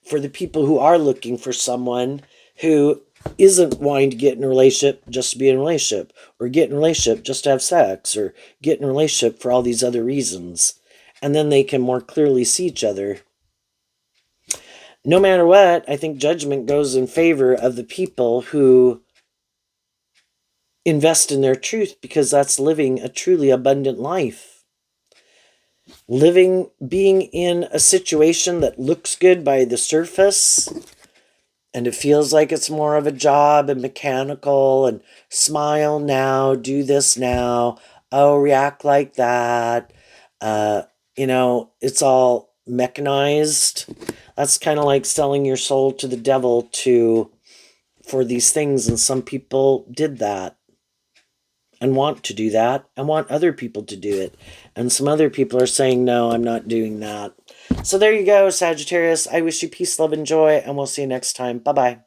Speaker 1: for the people who are looking for someone who isn't wanting to get in a relationship just to be in a relationship, or get in a relationship just to have sex, or get in a relationship for all these other reasons. And then they can more clearly see each other. No matter what, I think judgment goes in favor of the people who invest in their truth, because that's living a truly abundant life. Being in a situation that looks good by the surface, and it feels like it's more of a job and mechanical, and smile now, do this now, oh, react like that. It's all mechanized. That's kind of like selling your soul to the devil for these things, and some people did that and want to do that and want other people to do it. And some other people are saying, no, I'm not doing that. So there you go, Sagittarius. I wish you peace, love, and joy, and we'll see you next time. Bye-bye.